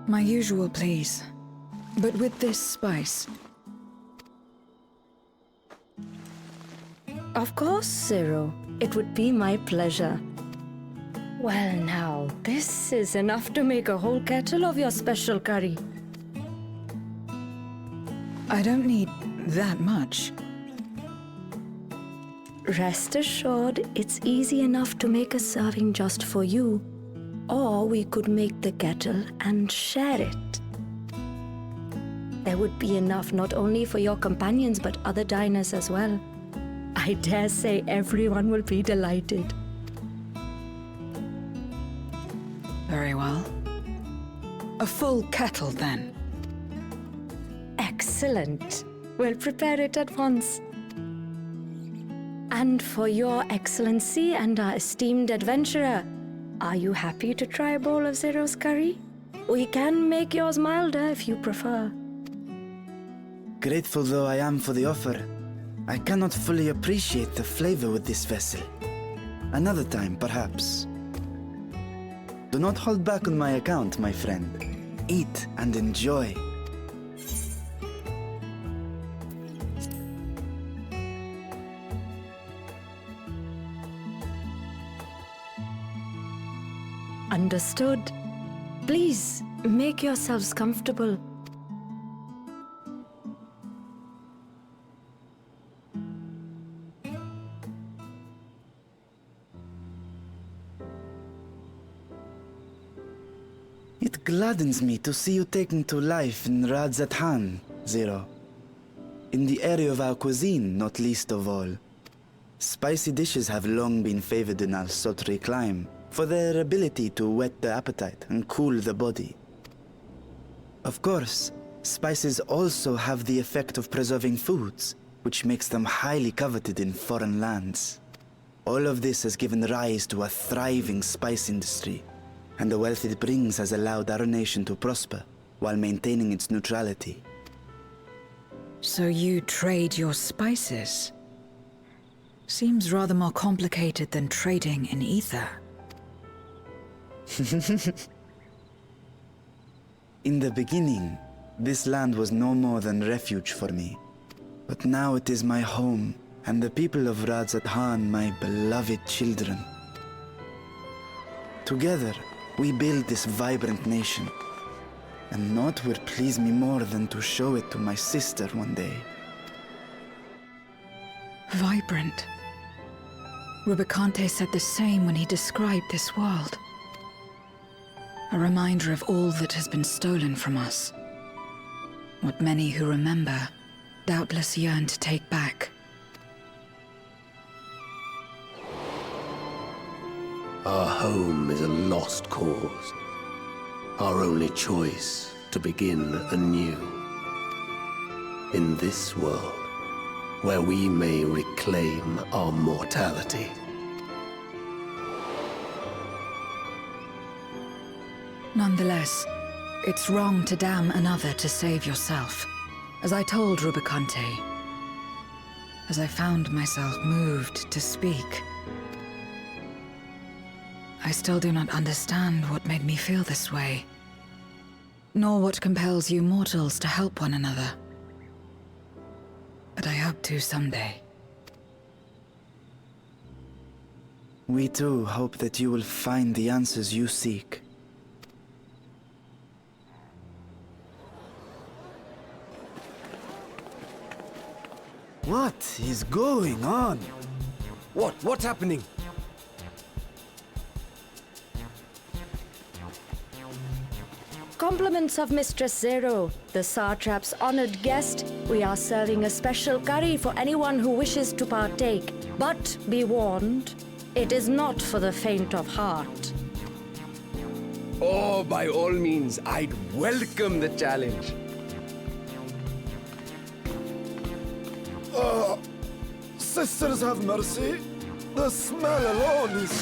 My usual, please. But with this spice. Of course, Zero. It would be my pleasure. Well now, this is enough to make a whole kettle of your special curry. I don't need that much. Rest assured, it's easy enough to make a serving just for you. Or we could make the kettle and share it. There would be enough not only for your companions but other diners as well. I dare say everyone will be delighted. Very well. A full kettle, then. Excellent. We'll prepare it at once. And for your excellency and our esteemed adventurer, are you happy to try a bowl of Zero's curry? We can make yours milder if you prefer. Grateful though I am for the offer, I cannot fully appreciate the flavor with this vessel. Another time, perhaps. Do not hold back on my account, my friend. Eat and enjoy. Understood. Please, make yourselves comfortable. It gladdens me to see you taking to life in Radzathan, Zero. In the area of our cuisine, not least of all. Spicy dishes have long been favored in our sultry clime, for their ability to whet the appetite and cool the body. Of course, spices also have the effect of preserving foods, which makes them highly coveted in foreign lands. All of this has given rise to a thriving spice industry, and the wealth it brings has allowed our nation to prosper while maintaining its neutrality. So you trade your spices? Seems rather more complicated than trading in ether. In the beginning, this land was no more than refuge for me. But now it is my home, and the people of Radzathan my beloved children. Together, we build this vibrant nation. And naught would please me more than to show it to my sister one day. Vibrant. Rubicante said the same when he described this world. A reminder of all that has been stolen from us. What many who remember doubtless yearn to take back. Our home is a lost cause. Our only choice to begin anew. In this world, where we may reclaim our mortality. Nonetheless, it's wrong to damn another to save yourself. As I told Rubicante, as I found myself moved to speak. I still do not understand what made me feel this way, nor what compels you mortals to help one another. But I hope to someday. We too hope that you will find the answers you seek. What is going on? What's happening? Compliments of Mistress Zero, the Satrap's honored guest. We are serving a special curry for anyone who wishes to partake. But be warned, it is not for the faint of heart. Oh, by all means, I'd welcome the challenge. Sisters have mercy. The smell alone is...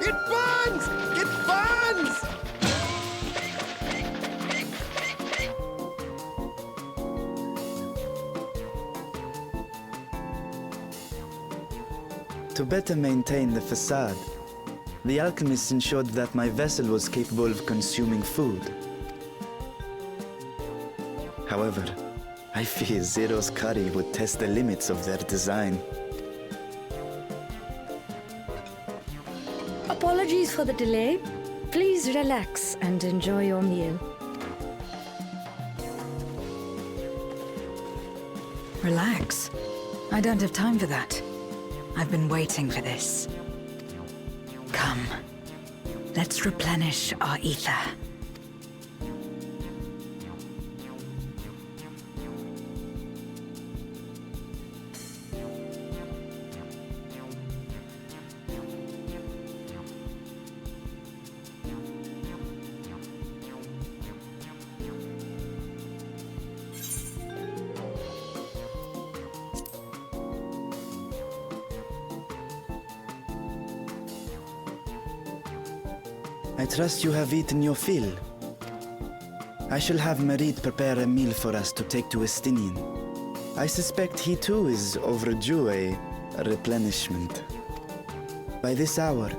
It burns! It burns! To better maintain the facade, the alchemists ensured that my vessel was capable of consuming food. However, I fear Zero's curry would test the limits of their design. Apologies for the delay. Please relax and enjoy your meal. Relax. I don't have time for that. I've been waiting for this. Come. Let's replenish our ether. I trust you have eaten your fill. I shall have Merit prepare a meal for us to take to Estinian. I suspect he too is overdue a replenishment. By this hour,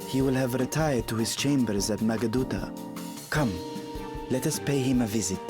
he will have retired to his chambers at Magaduta. Come, let us pay him a visit.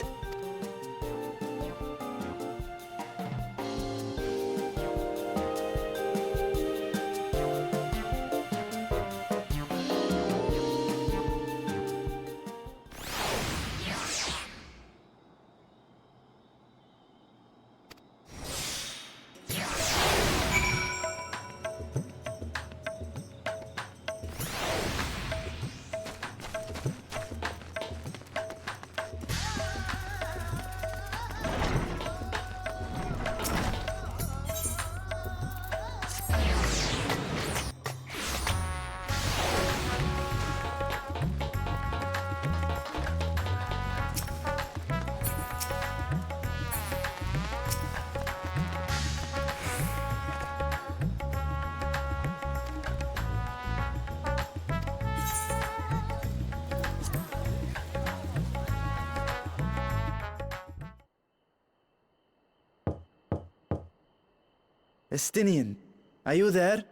Estinian, are you there?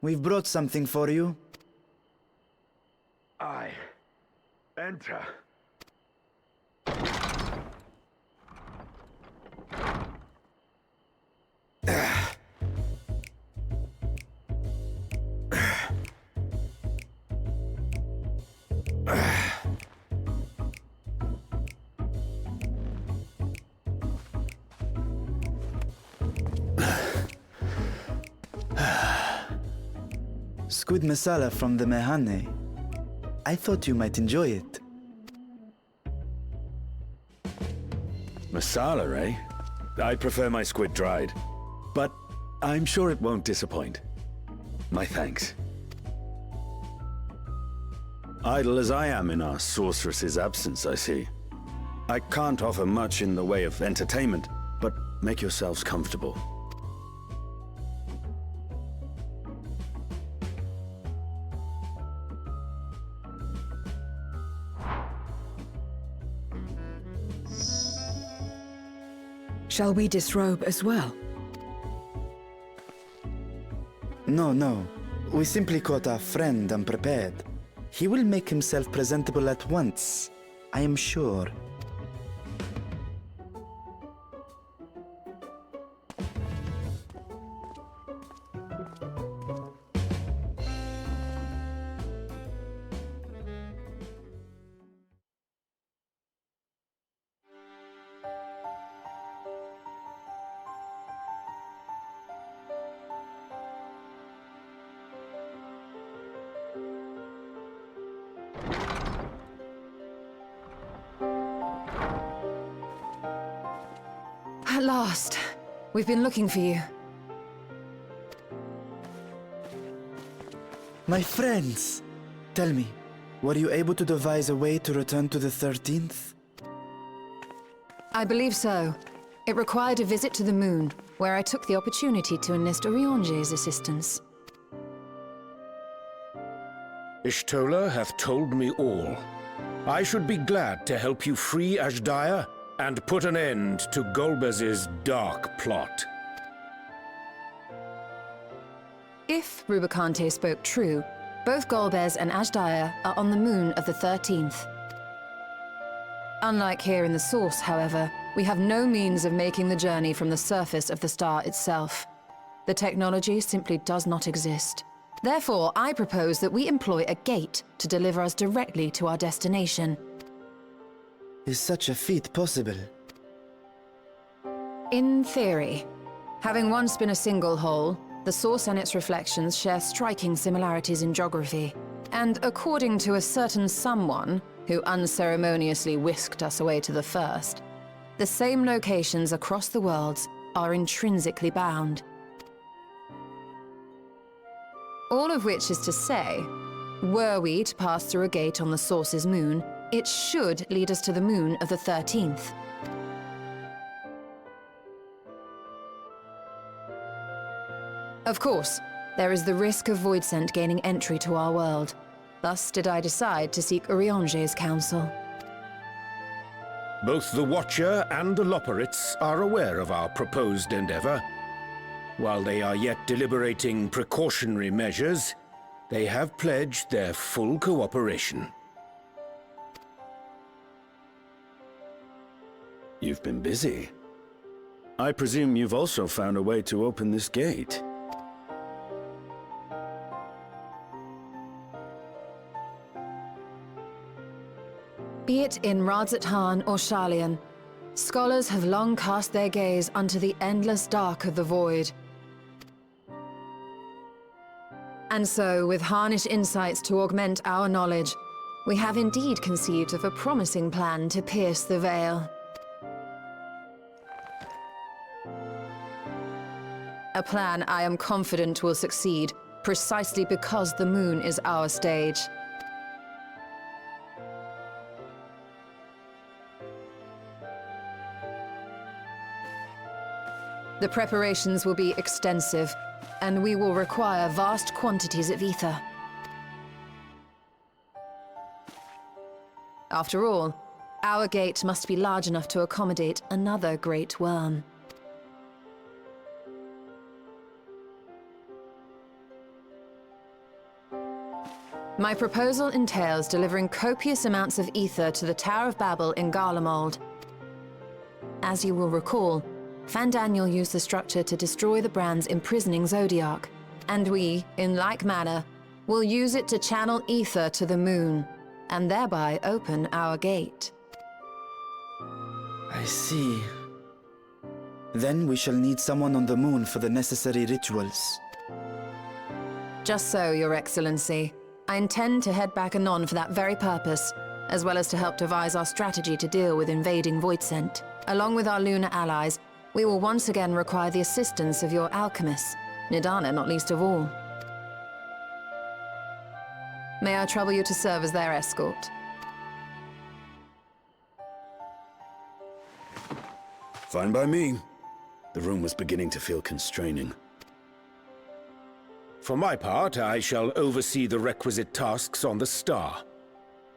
We've brought something for you. I enter. Squid masala from the Mehane. I thought you might enjoy it. Masala, eh? I prefer my squid dried. But I'm sure it won't disappoint. My thanks. Idle as I am in our sorceress's absence, I see. I can't offer much in the way of entertainment, but make yourselves comfortable. Shall we disrobe as well? No. We simply caught our friend unprepared. He will make himself presentable at once, I am sure. At last. We've been looking for you. My friends! Tell me, were you able to devise a way to return to the 13th? I believe so. It required a visit to the moon, where I took the opportunity to enlist Urianger's assistance. Ishtola hath told me all. I should be glad to help you free Azhdaya and put an end to Golbez's dark plot. If Rubicante spoke true, both Golbez and Azhdaya are on the moon of the 13th. Unlike here in the Source, however, we have no means of making the journey from the surface of the star itself. The technology simply does not exist. Therefore, I propose that we employ a gate to deliver us directly to our destination. Is such a feat possible? In theory. Having once been a single hole, the Source and its reflections share striking similarities in geography. And according to a certain someone, who unceremoniously whisked us away to the first, the same locations across the worlds are intrinsically bound. All of which is to say, were we to pass through a gate on the Source's moon, it should lead us to the moon of the 13th. Of course, there is the risk of Voidsent gaining entry to our world. Thus did I decide to seek Urianger's counsel. Both the Watcher and the Loporrits are aware of our proposed endeavor. While they are yet deliberating precautionary measures, they have pledged their full cooperation. You've been busy. I presume you've also found a way to open this gate. Be it in Radzat-Han or Sharlayan, scholars have long cast their gaze unto the endless dark of the void. And so, with harnish insights to augment our knowledge, we have indeed conceived of a promising plan to pierce the veil. A plan I am confident will succeed, precisely because the moon is our stage. The preparations will be extensive, and we will require vast quantities of ether. After all, our gate must be large enough to accommodate another great worm. My proposal entails delivering copious amounts of ether to the Tower of Babel in Garlemald. As you will recall, Fandaniel used the structure to destroy the Brand's imprisoning Zodiac, and we, in like manner, will use it to channel ether to the moon, and thereby open our gate. I see. Then we shall need someone on the moon for the necessary rituals. Just so, Your Excellency. I intend to head back anon for that very purpose, as well as to help devise our strategy to deal with invading Voidsent. Along with our lunar allies, we will once again require the assistance of your alchemists, Nidana not least of all. May I trouble you to serve as their escort? Fine by me. The room was beginning to feel constraining. For my part, I shall oversee the requisite tasks on the star.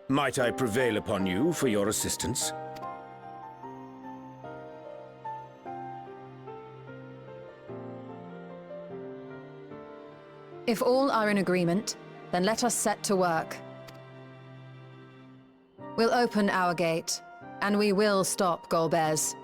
Might I prevail upon you for your assistance? If all are in agreement, then let us set to work. We'll open our gate, and we will stop Golbez.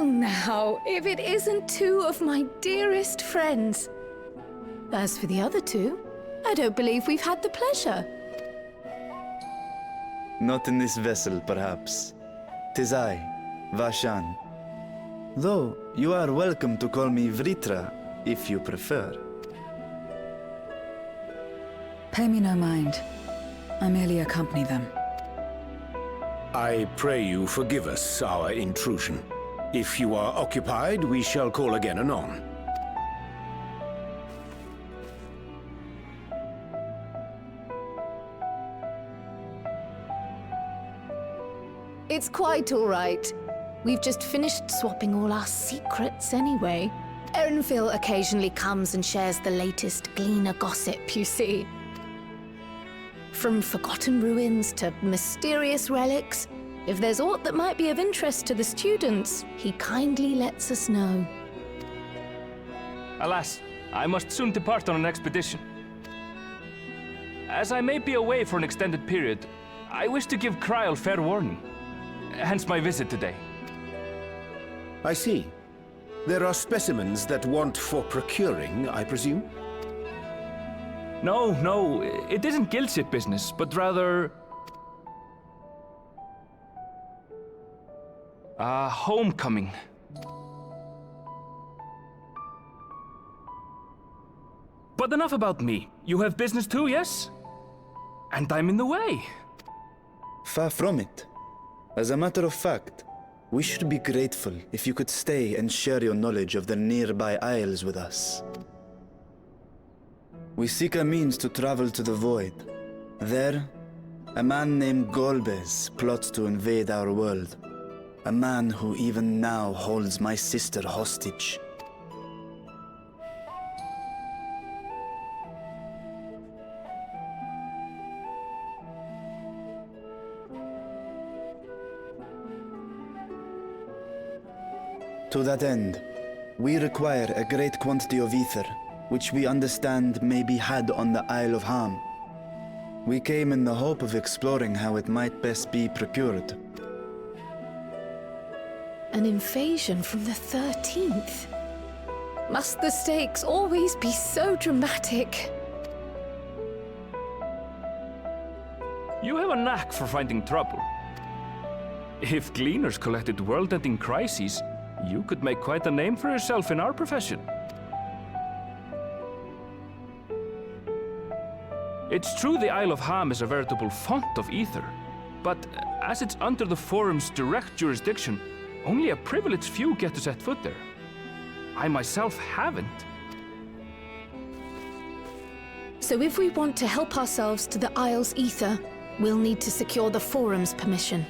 now, if it isn't two of my dearest friends. As for the other two, I don't believe we've had the pleasure. Not in this vessel, perhaps. 'Tis I, Vashan. Though, you are welcome to call me Vritra, if you prefer. Pay me no mind. I merely accompany them. I pray you forgive us our intrusion. If you are occupied, we shall call again anon. It's quite all right. We've just finished swapping all our secrets anyway. Erenville occasionally comes and shares the latest Gleaner gossip, you see. From forgotten ruins to mysterious relics, if there's aught that might be of interest to the students, he kindly lets us know. Alas, I must soon depart on an expedition. As I may be away for an extended period, I wish to give Kryl fair warning. Hence my visit today. I see. There are specimens that want for procuring, I presume? No, it isn't guildship business, but rather... homecoming. But enough about me. You have business too, yes? And I'm in the way. Far from it. As a matter of fact, we should be grateful if you could stay and share your knowledge of the nearby isles with us. We seek a means to travel to the Void. There, a man named Golbez plots to invade our world. A man who even now holds my sister hostage. To that end, we require a great quantity of ether, which we understand may be had on the Isle of Ham. We came in the hope of exploring how it might best be procured. An invasion from the 13th? Must the stakes always be so dramatic? You have a knack for finding trouble. If Gleaners collected world-ending crises, you could make quite a name for yourself in our profession. It's true the Isle of Ham is a veritable font of ether, but as it's under the Forum's direct jurisdiction, only a privileged few get to set foot there. I myself haven't. So if we want to help ourselves to the Isle's ether, we'll need to secure the Forum's permission.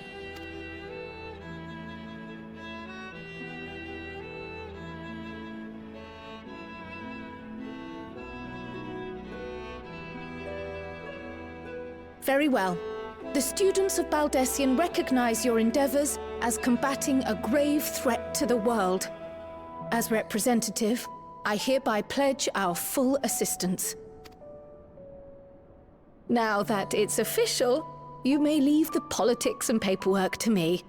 Very well. The students of Baldessian recognize your endeavors as combating a grave threat to the world. As representative, I hereby pledge our full assistance. Now that it's official, you may leave the politics and paperwork to me.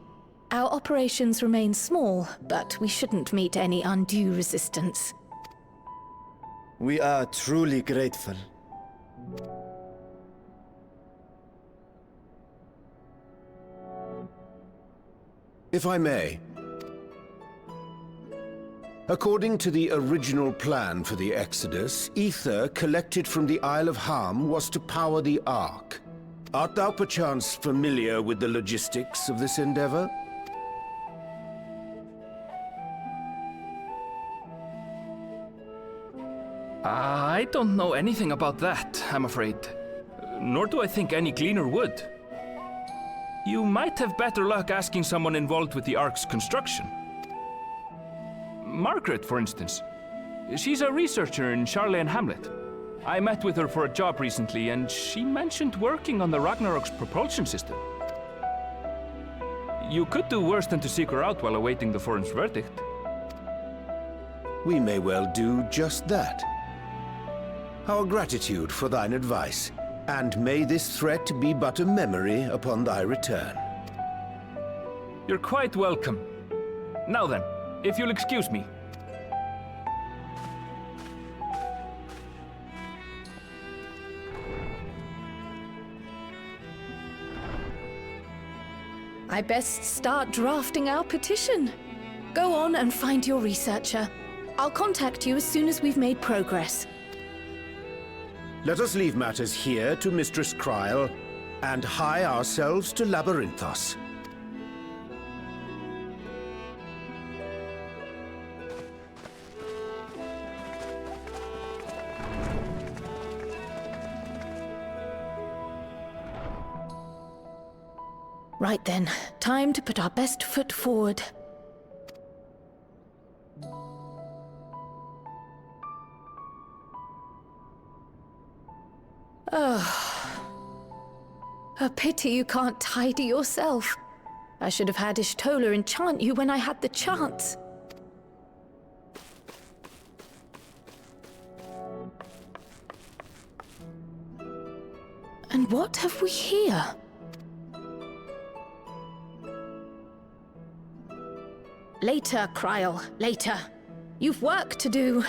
Our operations remain small, but we shouldn't meet any undue resistance. We are truly grateful. If I may. According to the original plan for the Exodus, ether collected from the Isle of Ham was to power the Ark. Art thou perchance familiar with the logistics of this endeavor? I don't know anything about that, I'm afraid. Nor do I think any Gleaner would. You might have better luck asking someone involved with the Ark's construction. Margaret, for instance. She's a researcher in Charlene Hamlet. I met with her for a job recently, and she mentioned working on the Ragnarok's propulsion system. You could do worse than to seek her out while awaiting the Forum's verdict. We may well do just that. Our gratitude for thine advice, and may this threat be but a memory upon thy return. You're quite welcome. Now then, if you'll excuse me. I best start drafting our petition. Go on and find your researcher. I'll contact you as soon as we've made progress. Let us leave matters here to Mistress Kryl and hie ourselves to Labyrinthos. Right then, time to put our best foot forward. Oh. A pity you can't tidy yourself. I should have had Ishtola enchant you when I had the chance. And what have we here? Later, Kryl, later. You've work to do.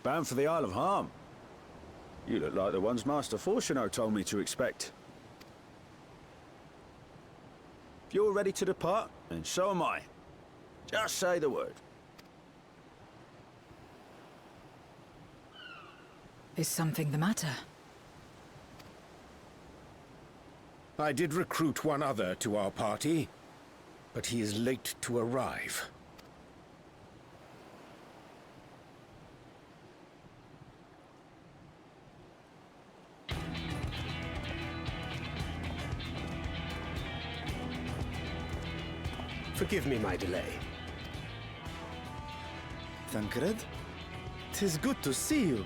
Bound for the Isle of Harm. You look like the ones Master Fortunato told me to expect. If you're ready to depart, then so am I. Just say the word. Is something the matter? I did recruit one other to our party, but he is late to arrive. Forgive me my delay. Thancred? 'Tis good to see you.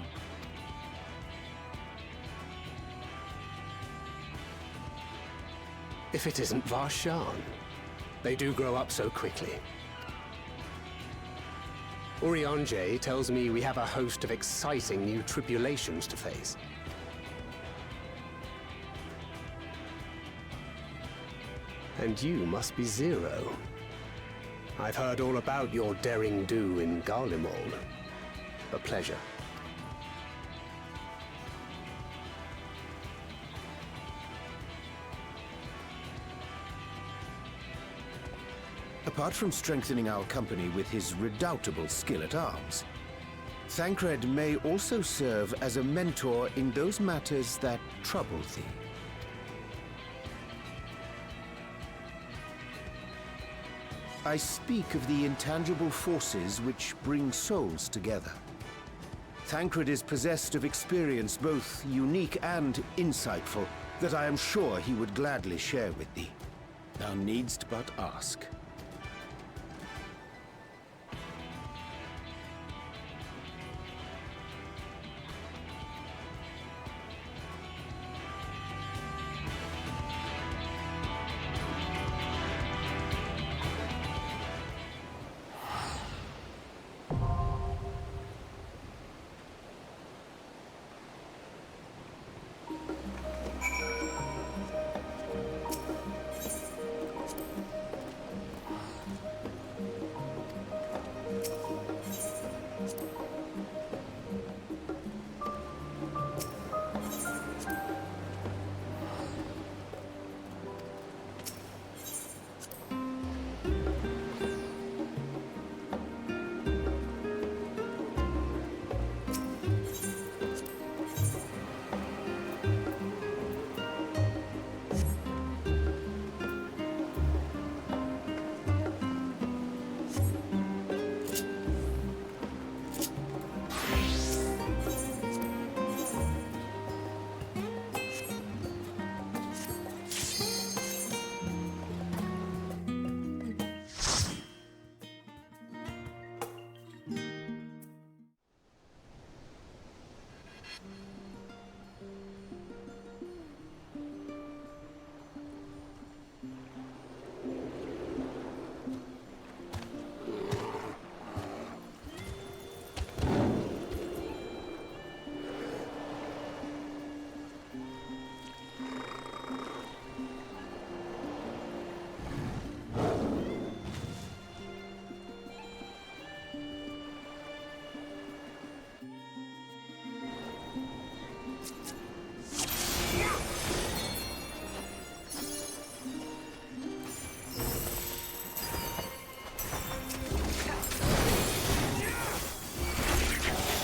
If it isn't Varshan. They do grow up so quickly. Urianger tells me we have a host of exciting new tribulations to face. And you must be Zero. I've heard all about your daring do in Garlemald. A pleasure. Apart from strengthening our company with his redoubtable skill at arms, Thancred may also serve as a mentor in those matters that trouble thee. I speak of the intangible forces which bring souls together. Thancred is possessed of experience both unique and insightful that I am sure he would gladly share with thee. Thou needst but ask.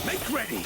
Make ready!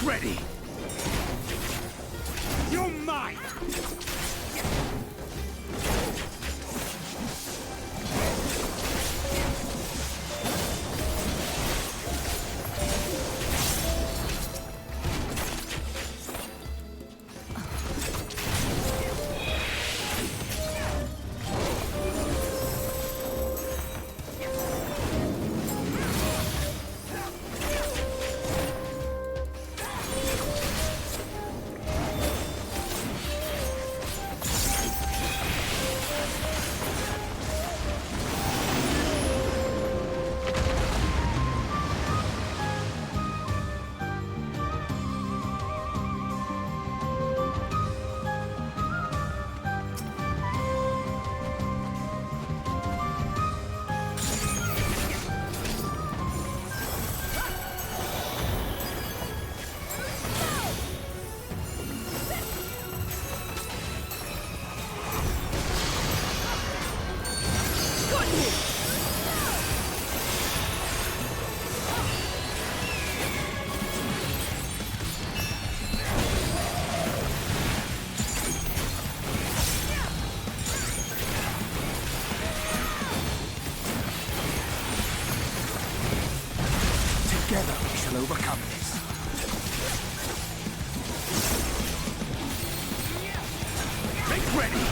ready! You're mine! Together we shall overcome this. Make ready!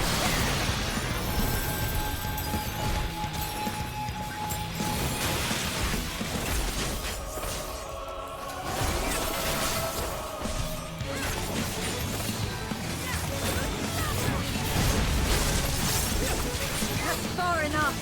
That's far enough.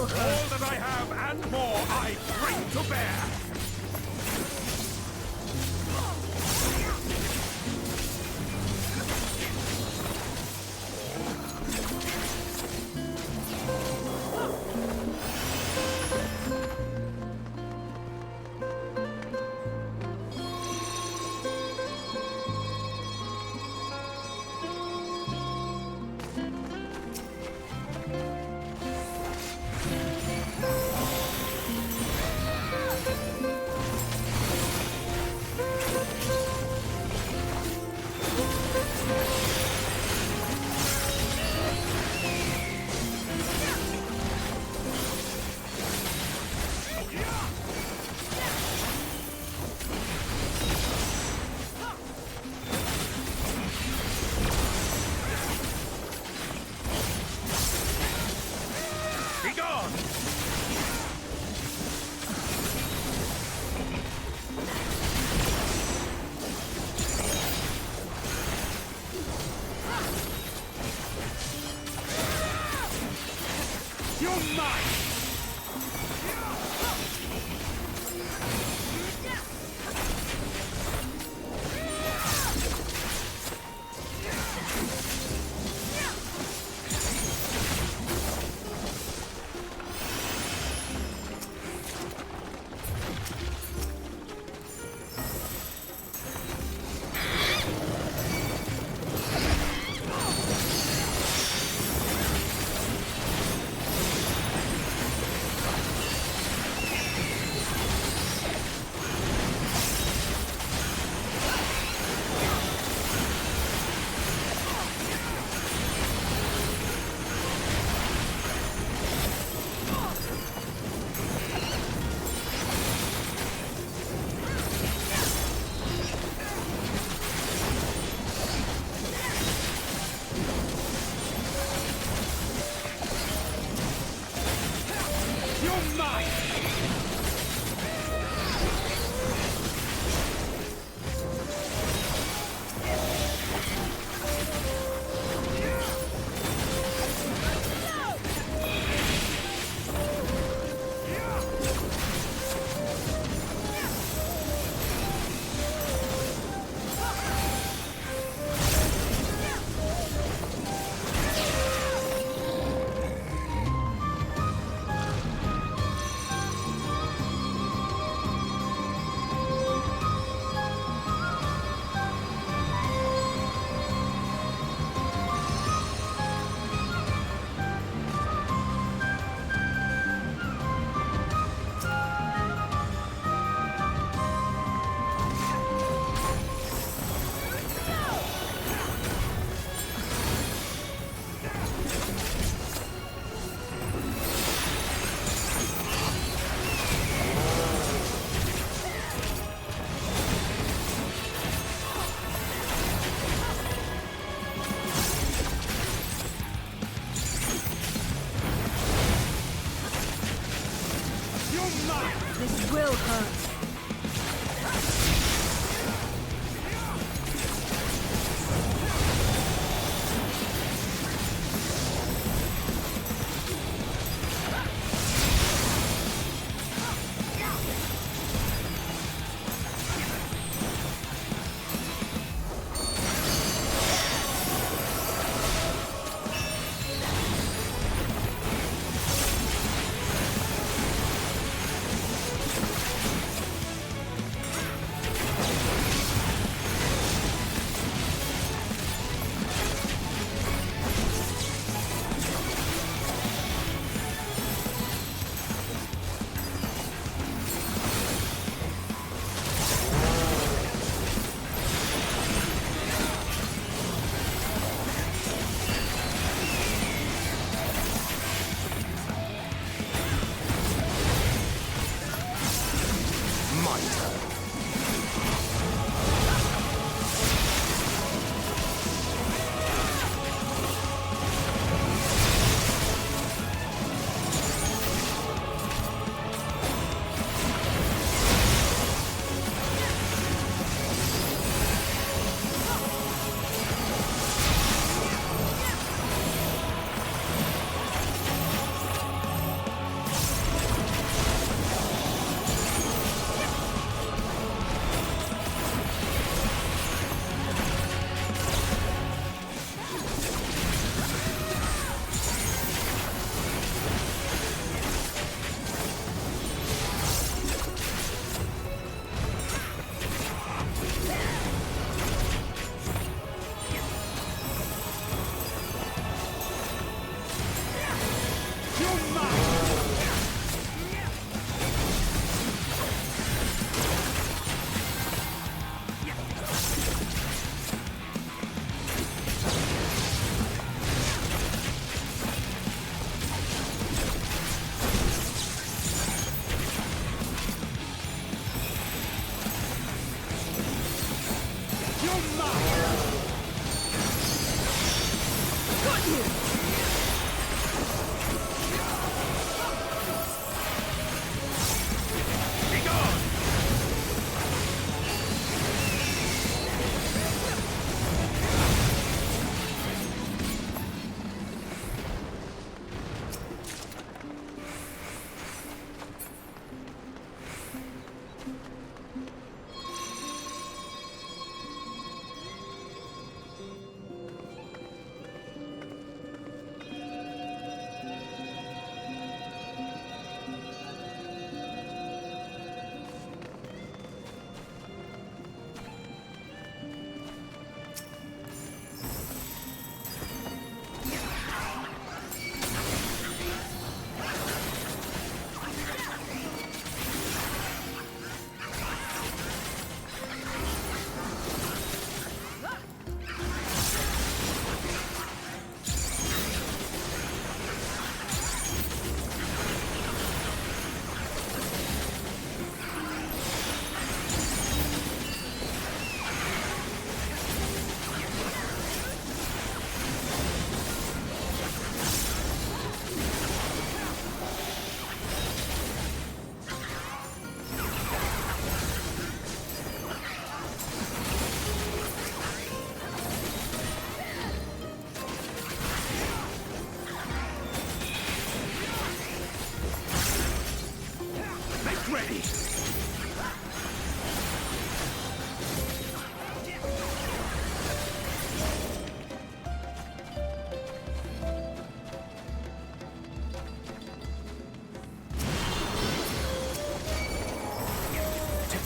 follow her. All that I have and more I bring to bear!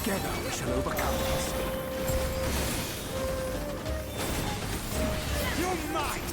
Together we shall overcome this. You're mine!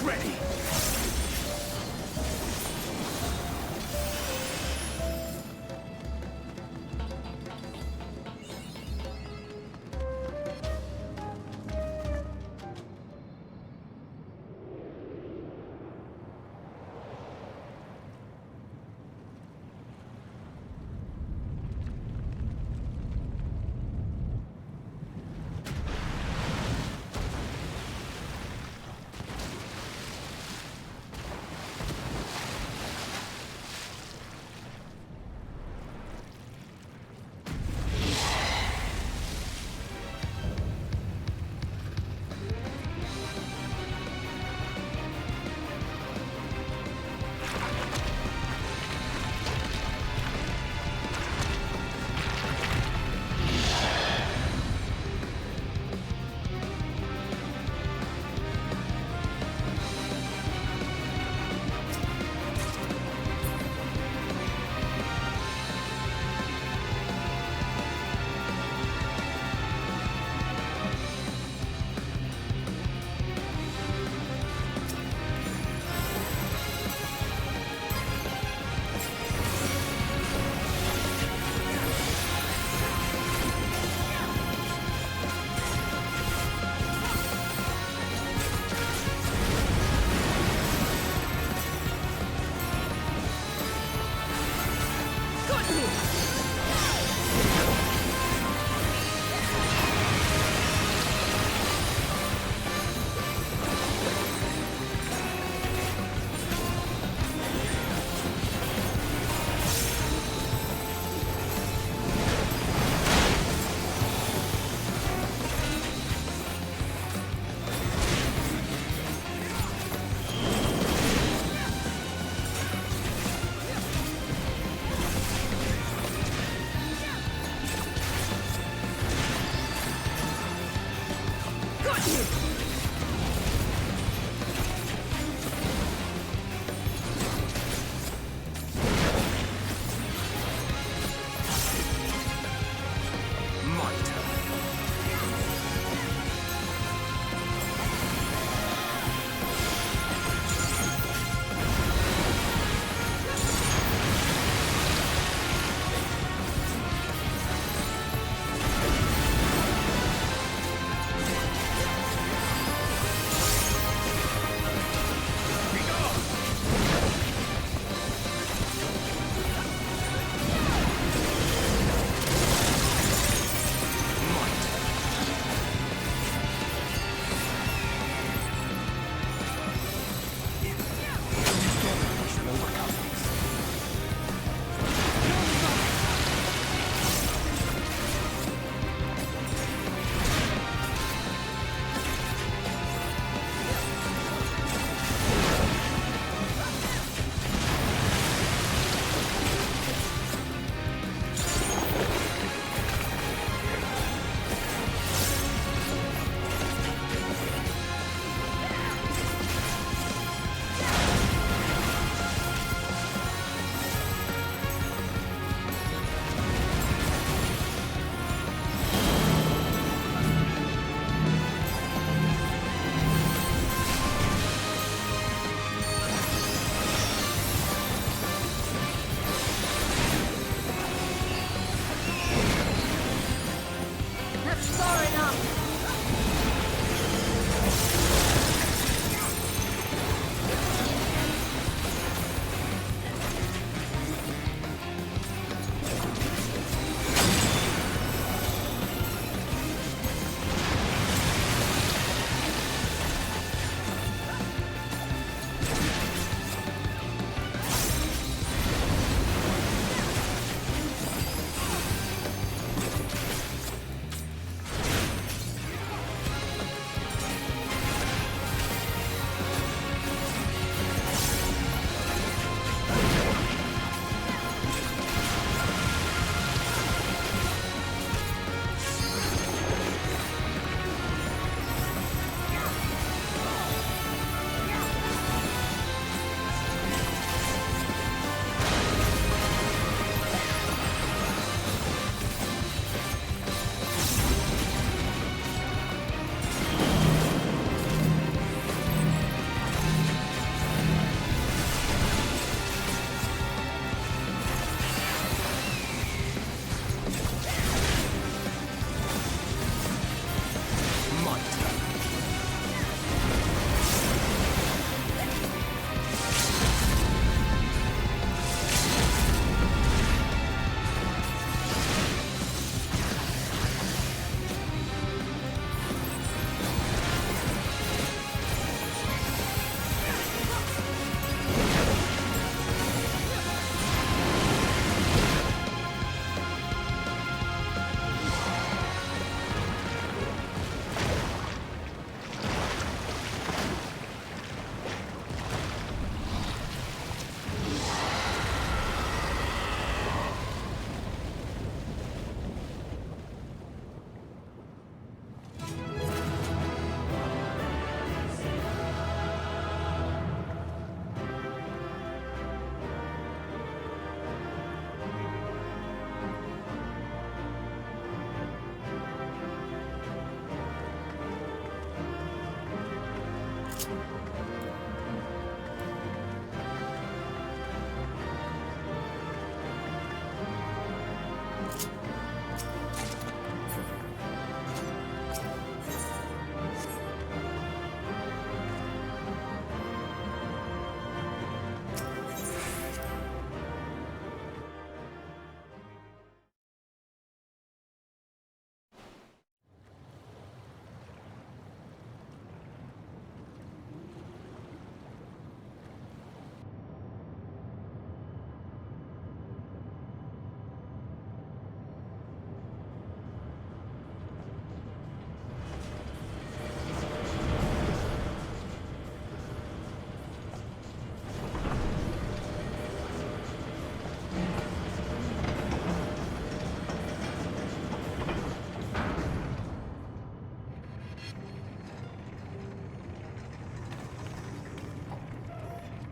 ready!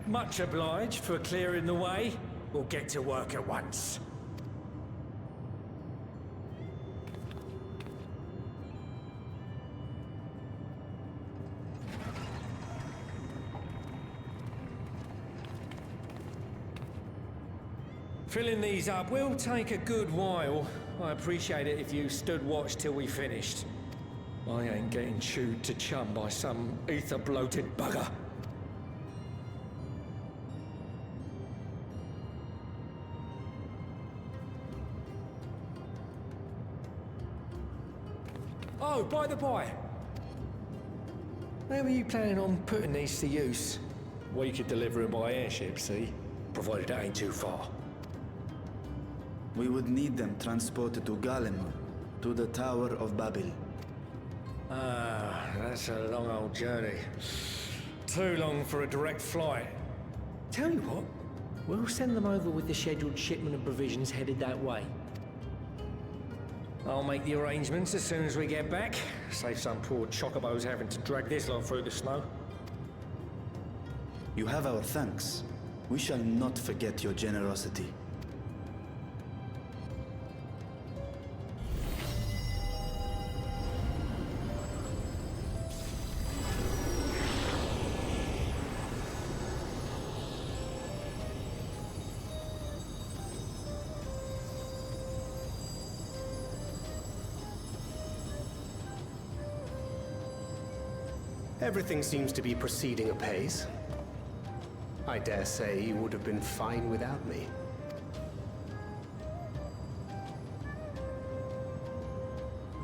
Much obliged for clearing the way. We'll get to work at once. Filling these up will take a good while. I appreciate it if you stood watch till we finished. I ain't getting chewed to chum by some ether-bloated bugger. Oh, by the by, where were you planning on putting these to use? We could deliver them by airship, see? Provided it ain't too far. We would need them transported to Gallimur, to the Tower of Babel. Ah, that's a long old journey. Too long for a direct flight. Tell you what, we'll send them over with the scheduled shipment of provisions headed that way. I'll make the arrangements as soon as we get back. Save some poor chocobos having to drag this lot through the snow. You have our thanks. We shall not forget your generosity. Everything seems to be proceeding apace. I dare say you would have been fine without me.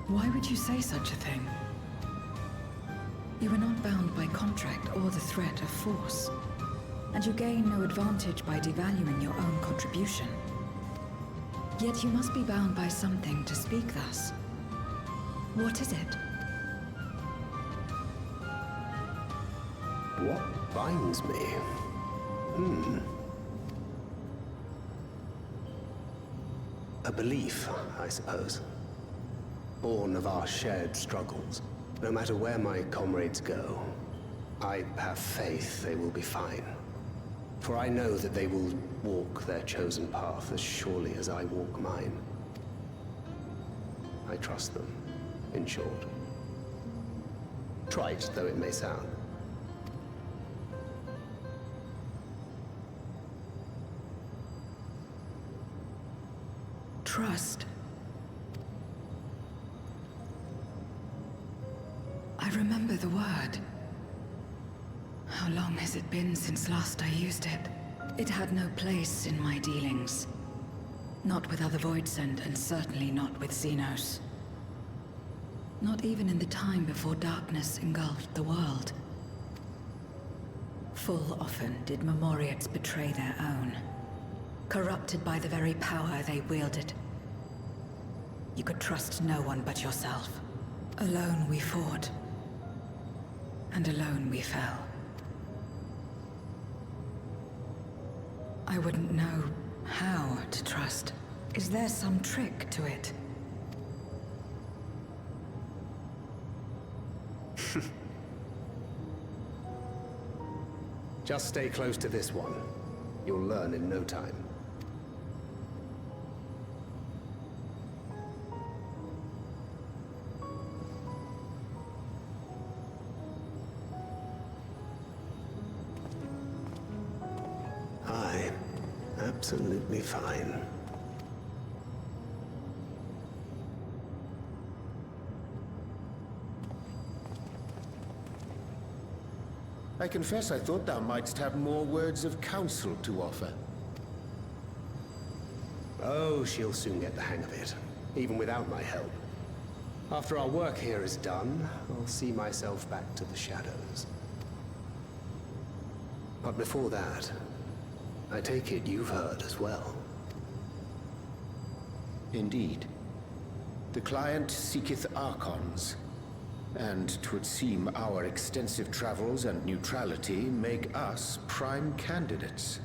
Why would you say such a thing? You are not bound by contract or the threat of force, and you gain no advantage by devaluing your own contribution. Yet you must be bound by something to speak thus. What is it? What binds me? A belief, I suppose. Born of our shared struggles. No matter where my comrades go, I have faith they will be fine. For I know that they will walk their chosen path as surely as I walk mine. I trust them, in short. Trite though it may sound. Trust. I remember the word. How long has it been since last I used it? It had no place in my dealings. Not with other Voidsent, and certainly not with Xenos. Not even in the time before darkness engulfed the world. Full often did Memoriates betray their own, corrupted by the very power they wielded. You could trust no one but yourself. Alone we fought, and alone we fell. I wouldn't know how to trust. Is there some trick to it? Just stay close to this one. You'll learn in no time. absolutely fine. I confess I thought thou mightst have more words of counsel to offer. Oh, she'll soon get the hang of it, even without my help. After our work here is done, I'll see myself back to the shadows. But before that, I take it you've heard as well. Indeed. The client seeketh Archons, and 'twould seem our extensive travels and neutrality make us prime candidates.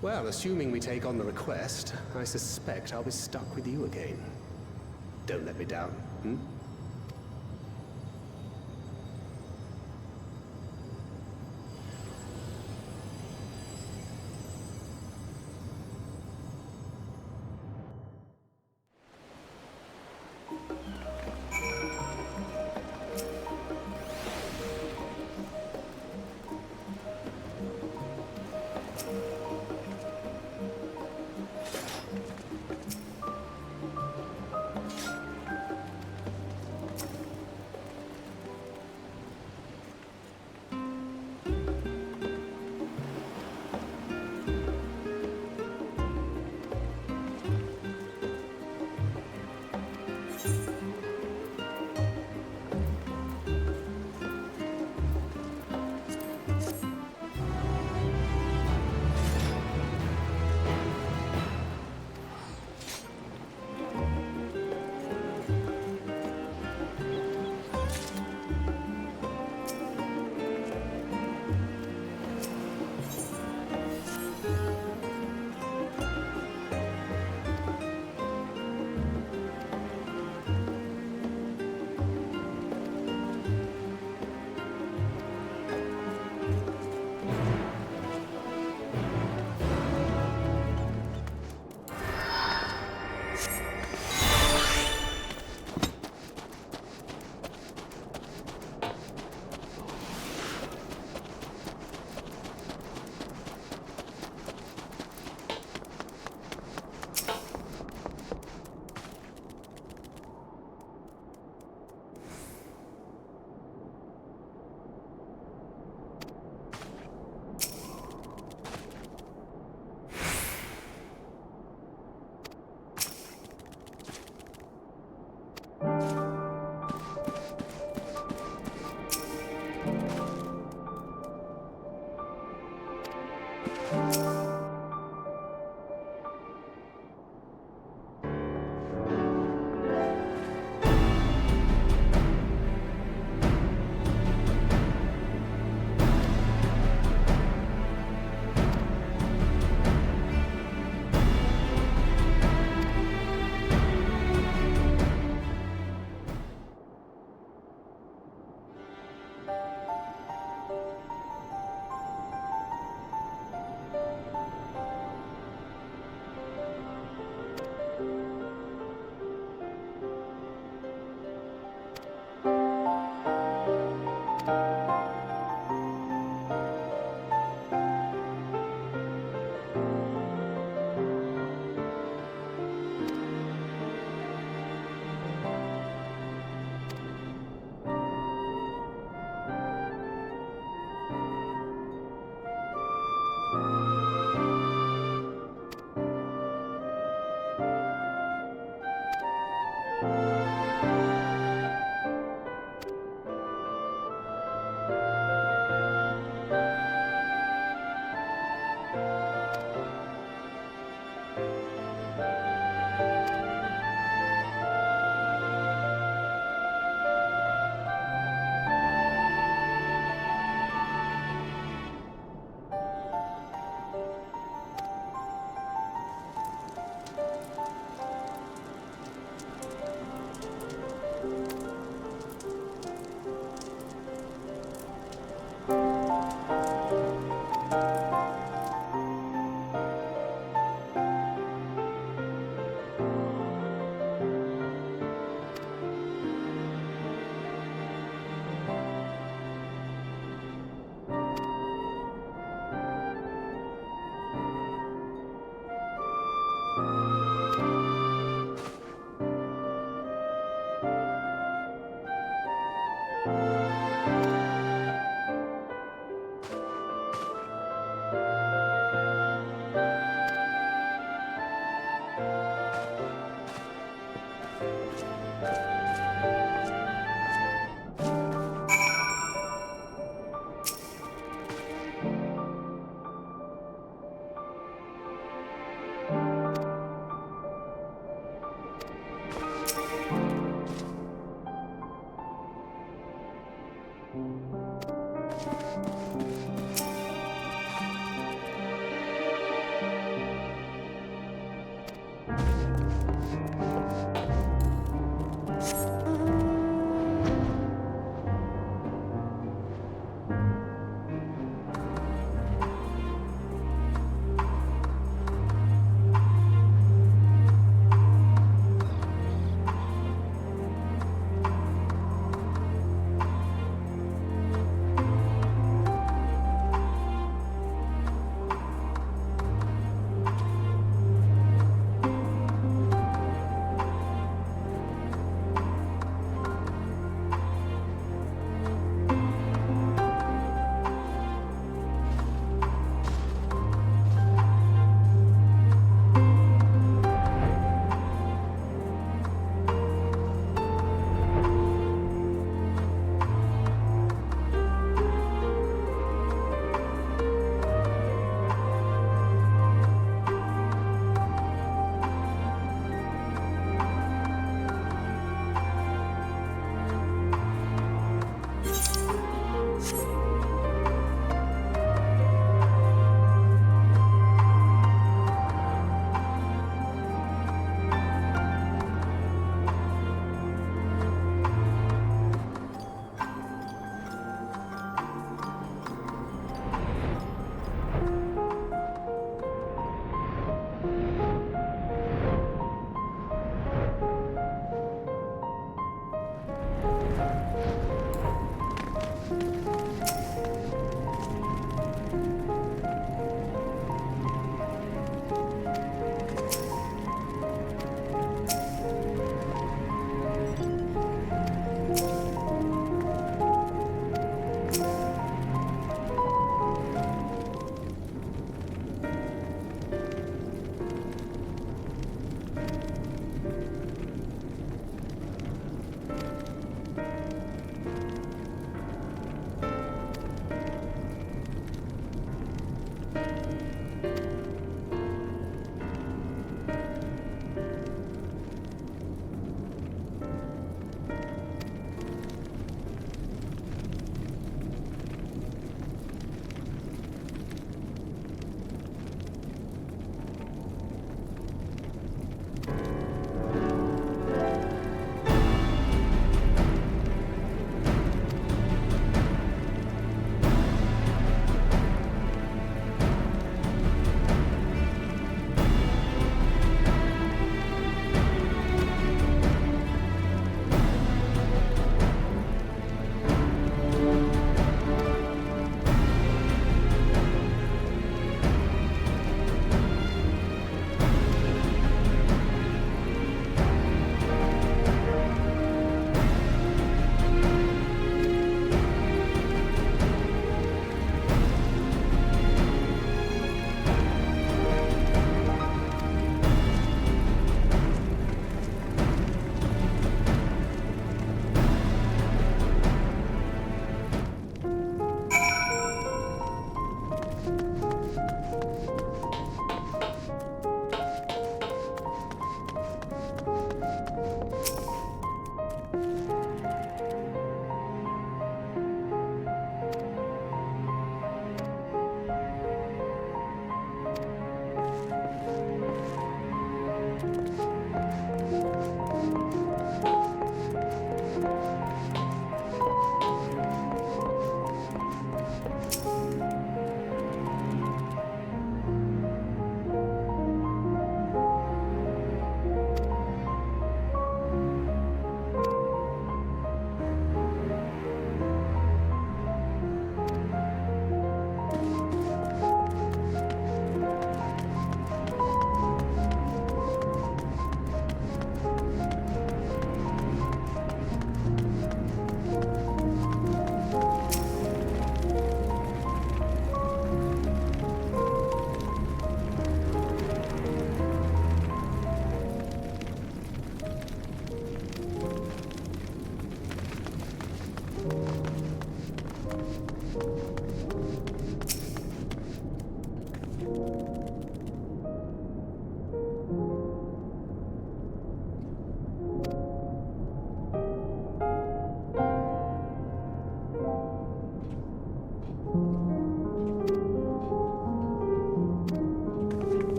Well, assuming we take on the request, I suspect I'll be stuck with you again. Don't let me down, hmm?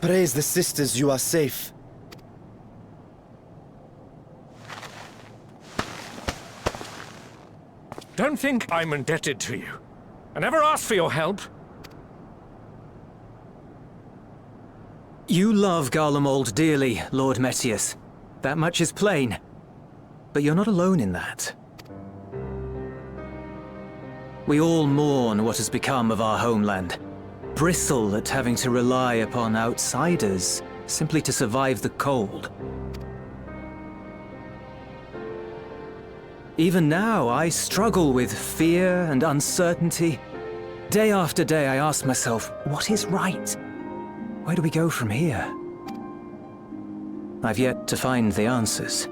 Praise the sisters, you are safe. Don't think I'm indebted to you. I never asked for your help. You love Garlemald dearly, Lord Metius. That much is plain. But you're not alone in that. We all mourn what has become of our homeland. Bristle at having to rely upon outsiders simply to survive the cold. Even now, I struggle with fear and uncertainty. Day after day, I ask myself, what is right? Where do we go from here? I've yet to find the answers.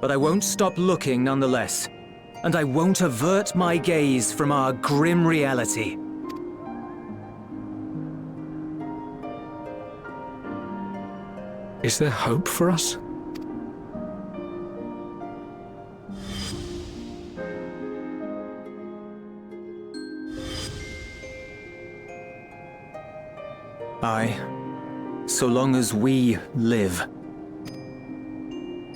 But I won't stop looking nonetheless. And I won't avert my gaze from our grim reality. Is there hope for us? Aye. So long as we live.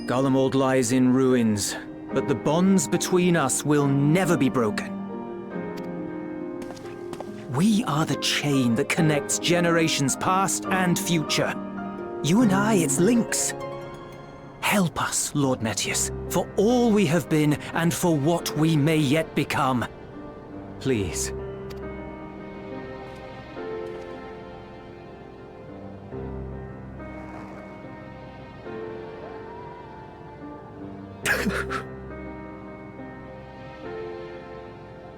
Garlemald lies in ruins, but the bonds between us will never be broken. We are the chain that connects generations past and future. You and I, it's links. Help us, Lord Metius, for all we have been and for what we may yet become. Please.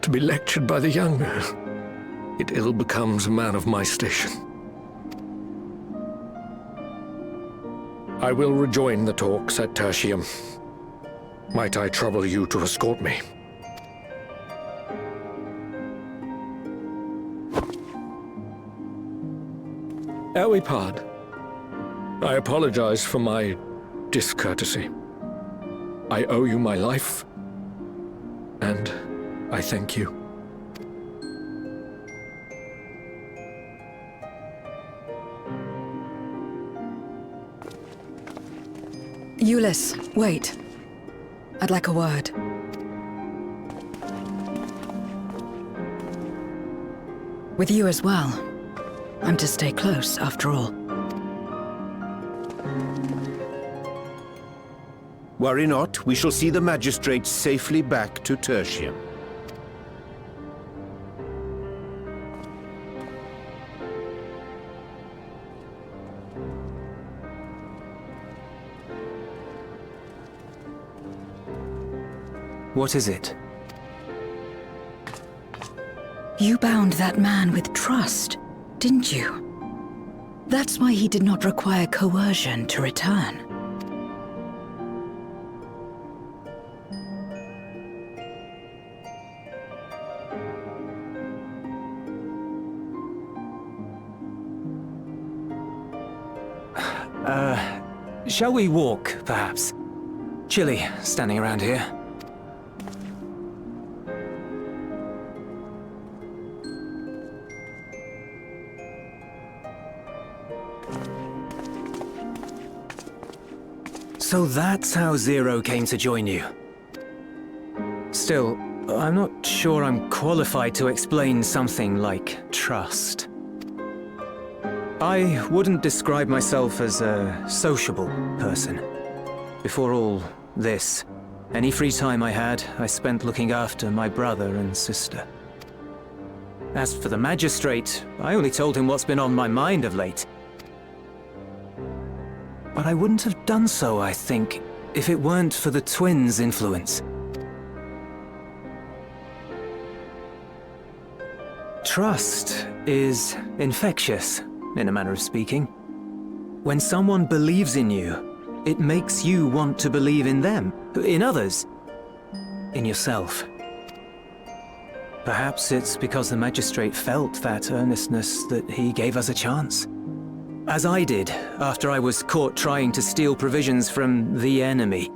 To be lectured by the younger, it ill becomes a man of my station. I will rejoin the talks at Tertium. Might I trouble you to escort me? Ere we part, I apologize for my discourtesy. I owe you my life, and I thank you. Ulyss, wait. I'd like a word. With you as well. I'm to stay close, after all. Worry not, we shall see the magistrates safely back to Tertium. What is it? You bound that man with trust, didn't you? That's why he did not require coercion to return. Shall we walk, perhaps? Chilly, standing around here. So that's how Zero came to join you. Still, I'm not sure I'm qualified to explain something like trust. I wouldn't describe myself as a sociable person. Before all this, any free time I had, I spent looking after my brother and sister. As for the magistrate, I only told him what's been on my mind of late. But I wouldn't have done so, I think, if it weren't for the twins' influence. Trust is infectious, in a manner of speaking. When someone believes in you, it makes you want to believe in them, in others, in yourself. Perhaps it's because the magistrate felt that earnestness that he gave us a chance. As I did, after I was caught trying to steal provisions from the enemy.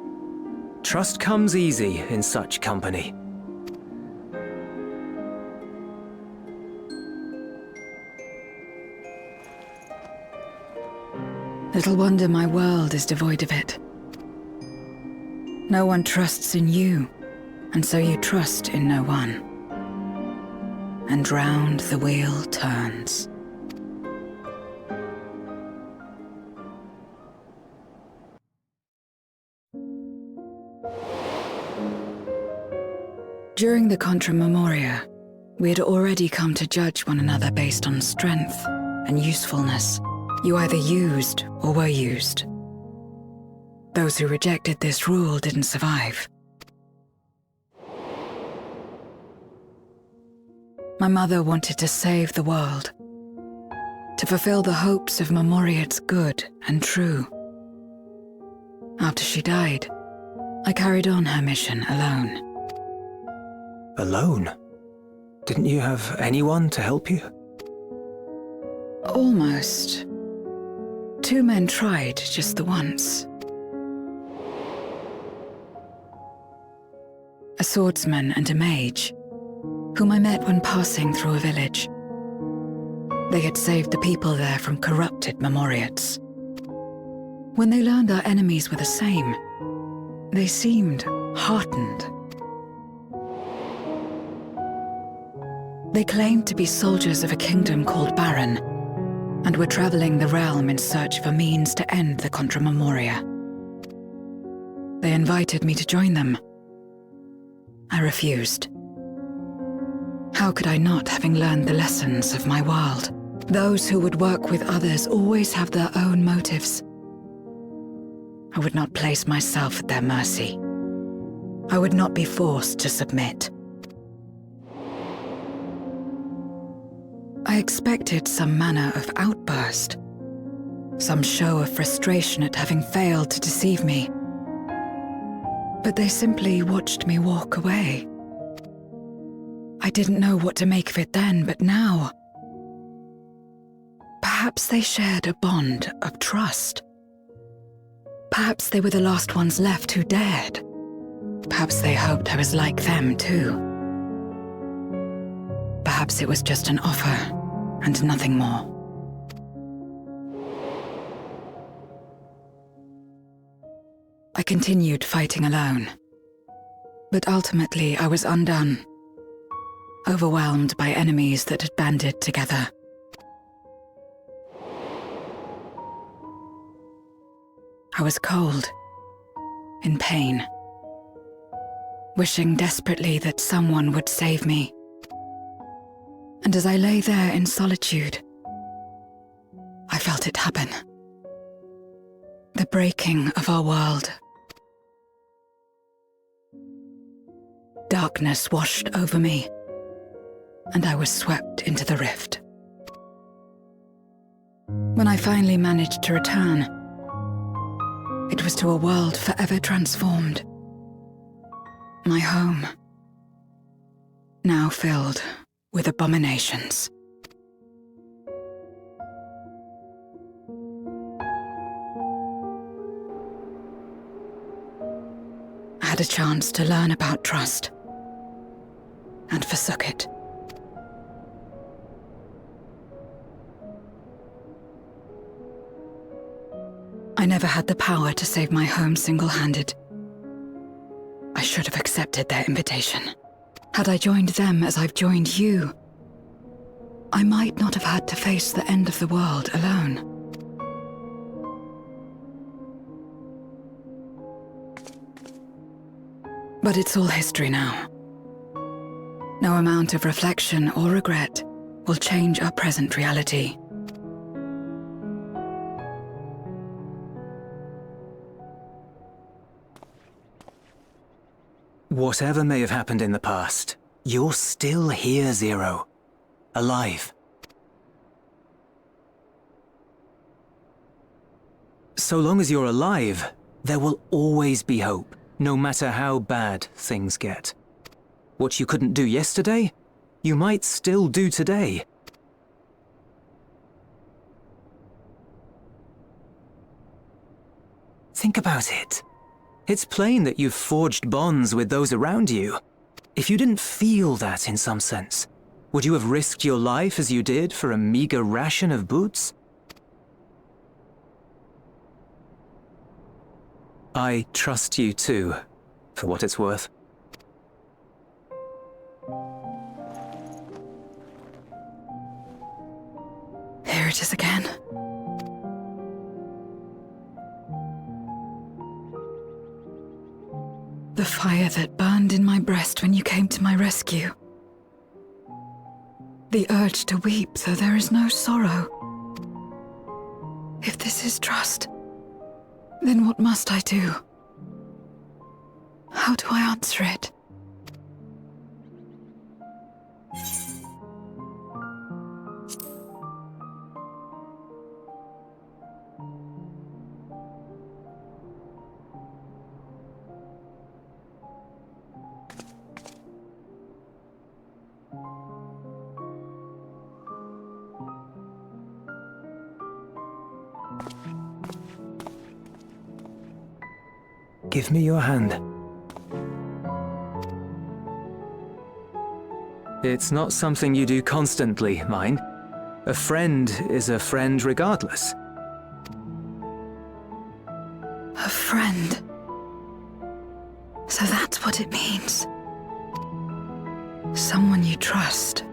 Trust comes easy in such company. Little wonder my world is devoid of it. No one trusts in you, and so you trust in no one. And round the wheel turns. During the Contra Memoria, we had already come to judge one another based on strength and usefulness. You either used or were used. Those who rejected this rule didn't survive. My mother wanted to save the world, to fulfill the hopes of Memoria's good and true. After she died, I carried on her mission alone. Alone? Didn't you have anyone to help you? Almost. 2 men tried just the once. A swordsman and a mage, whom I met when passing through a village. They had saved the people there from corrupted Memoriates. When they learned our enemies were the same, they seemed heartened. They claimed to be soldiers of a kingdom called Baron, and were traveling the realm in search of a means to end the Contra Memoria. They invited me to join them. I refused. How could I not, having learned the lessons of my world? Those who would work with others always have their own motives. I would not place myself at their mercy. I would not be forced to submit. I expected some manner of outburst, some show of frustration at having failed to deceive me. But they simply watched me walk away. I didn't know what to make of it then, but now... Perhaps they shared a bond of trust. Perhaps they were the last ones left who dared. Perhaps they hoped I was like them too. Perhaps it was just an offer, and nothing more. I continued fighting alone. But ultimately I was undone, overwhelmed by enemies that had banded together. I was cold, in pain, wishing desperately that someone would save me. And as I lay there in solitude, I felt it happen. The breaking of our world. Darkness washed over me, and I was swept into the rift. When I finally managed to return, it was to a world forever transformed. My home, now filled with abominations. I had a chance to learn about trust, and forsook it. I never had the power to save my home single-handed. I should have accepted their invitation. Had I joined them as I've joined you, I might not have had to face the end of the world alone. But it's all history now. No amount of reflection or regret will change our present reality. Whatever may have happened in the past, you're still here, Zero. Alive. So long as you're alive, there will always be hope, no matter how bad things get. What you couldn't do yesterday, you might still do today. Think about it. It's plain that you've forged bonds with those around you. If you didn't feel that in some sense, would you have risked your life as you did for a meager ration of boots? I trust you too, for what it's worth. Here it is again. The fire that burned in my breast when you came to my rescue. The urge to weep though there is no sorrow. If this is trust, then what must I do? How do I answer it? Give me your hand. It's not something you do constantly, mind. A friend is a friend regardless. A friend. So that's what it means. Someone you trust.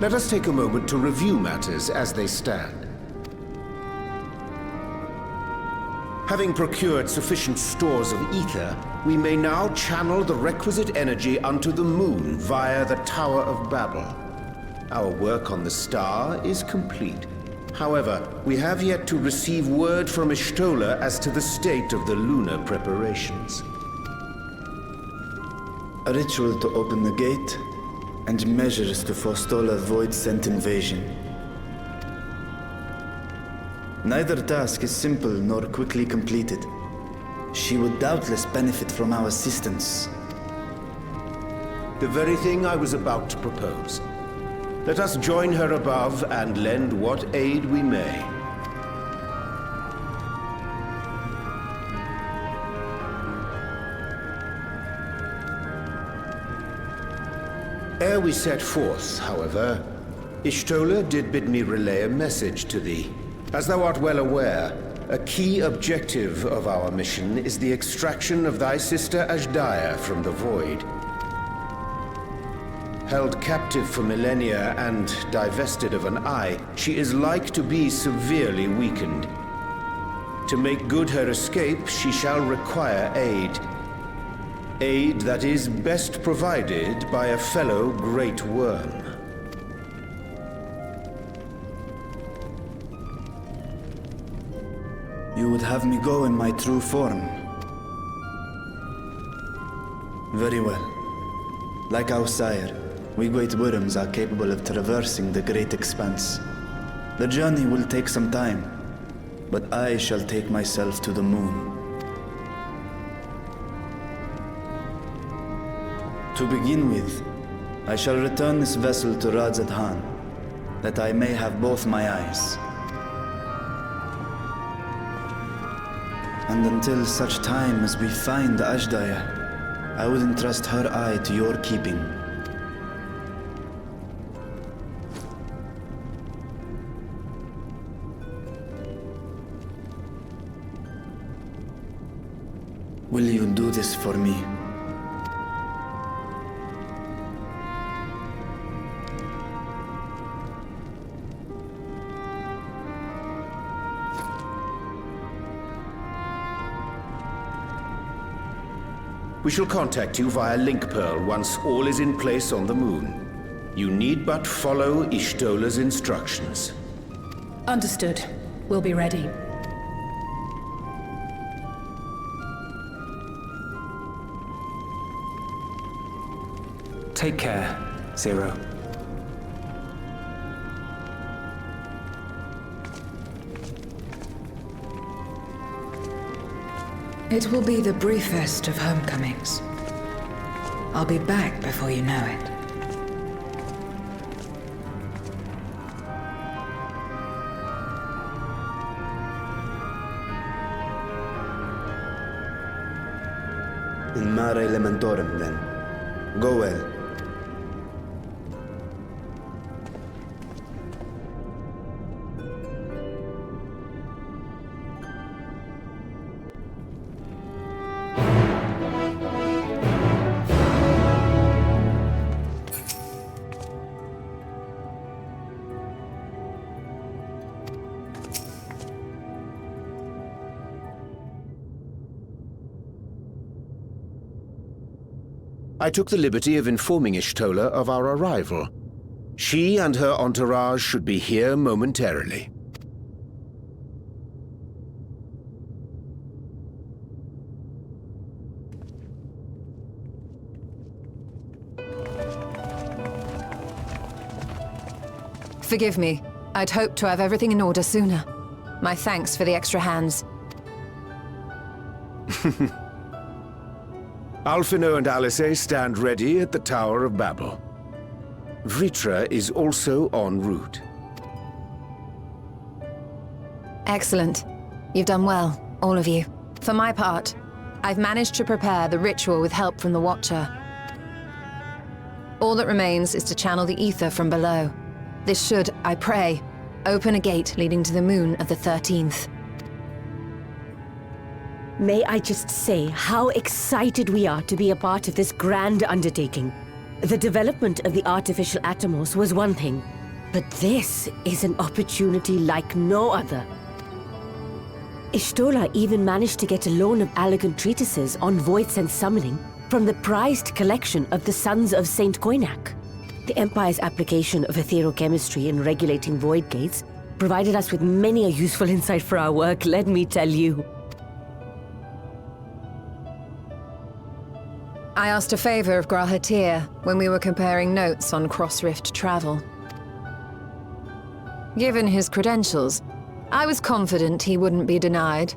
let us take a moment to review matters as they stand. Having procured sufficient stores of ether, we may now channel the requisite energy unto the moon via the Tower of Babel. Our work on the star is complete. However, we have yet to receive word from Y'shtola as to the state of the lunar preparations. A ritual to open the gate, and measures to forestall a void-sent invasion. Neither task is simple nor quickly completed. She would doubtless benefit from our assistance. The very thing I was about to propose. Let us join her above and lend what aid we may. Ere we set forth, however, Y'shtola did bid me relay a message to thee. As thou art well aware, a key objective of our mission is the extraction of thy sister Azdaja from the Void. Held captive for millennia and divested of an eye, she is like to be severely weakened. To make good her escape, she shall require aid. Aid that is best provided by a fellow Great Worm. You would have me go in my true form. Very well. Like our sire, we Great Worms are capable of traversing the great expanse. The journey will take some time, but I shall take myself to the moon. To begin with, I shall return this vessel to Radzat-Han, that I may have both my eyes. And until such time as we find Azdaja, I would entrust her eye to your keeping. Will you do this for me? We shall contact you via Link Pearl once all is in place on the moon. You need but follow Y'shtola's instructions. Understood. We'll be ready. Take care, Zero. It will be the briefest of homecomings. I'll be back before you know it. In Mare Elementorum, then. Go well. I took the liberty of informing Y'shtola of our arrival. She and her entourage should be here momentarily. Forgive me. I'd hoped to have everything in order sooner. My thanks for the extra hands. Alphino and Alice stand ready at the Tower of Babel. Vritra is also en route. Excellent. You've done well, all of you. For my part, I've managed to prepare the ritual with help from the Watcher. All that remains is to channel the ether from below. This should, I pray, open a gate leading to the moon of the 13th. May I just say how excited we are to be a part of this grand undertaking. The development of the artificial Atomos was one thing, But this is an opportunity like no other. Ishtola even managed to get a loan of elegant treatises on voids and summoning from the prized collection of the Sons of Saint Koinak. The Empire's application of etherochemistry in regulating void gates provided us with many a useful insight for our work, let me tell you. I asked a favor of Grahatir when we were comparing notes on cross-rift travel. Given his credentials, I was confident he wouldn't be denied.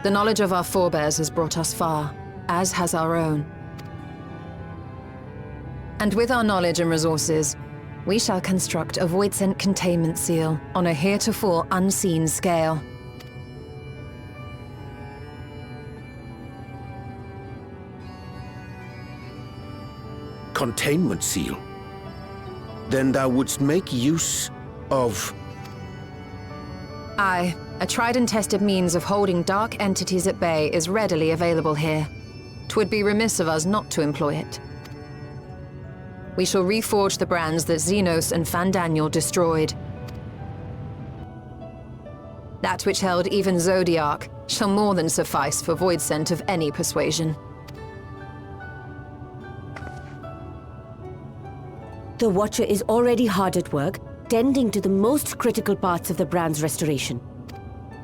The knowledge of our forebears has brought us far, as has our own. And with our knowledge and resources, we shall construct a voidsent containment seal on a heretofore unseen scale. Containment seal? Then thou wouldst make use of... Aye, a tried and tested means of holding dark entities at bay is readily available here. 'Twould be remiss of us not to employ it. We shall reforge the brands that Xenos and Fandaniel destroyed. That which held even Zodiac shall more than suffice for voidsent of any persuasion. The Watcher is already hard at work, tending to the most critical parts of the brand's restoration.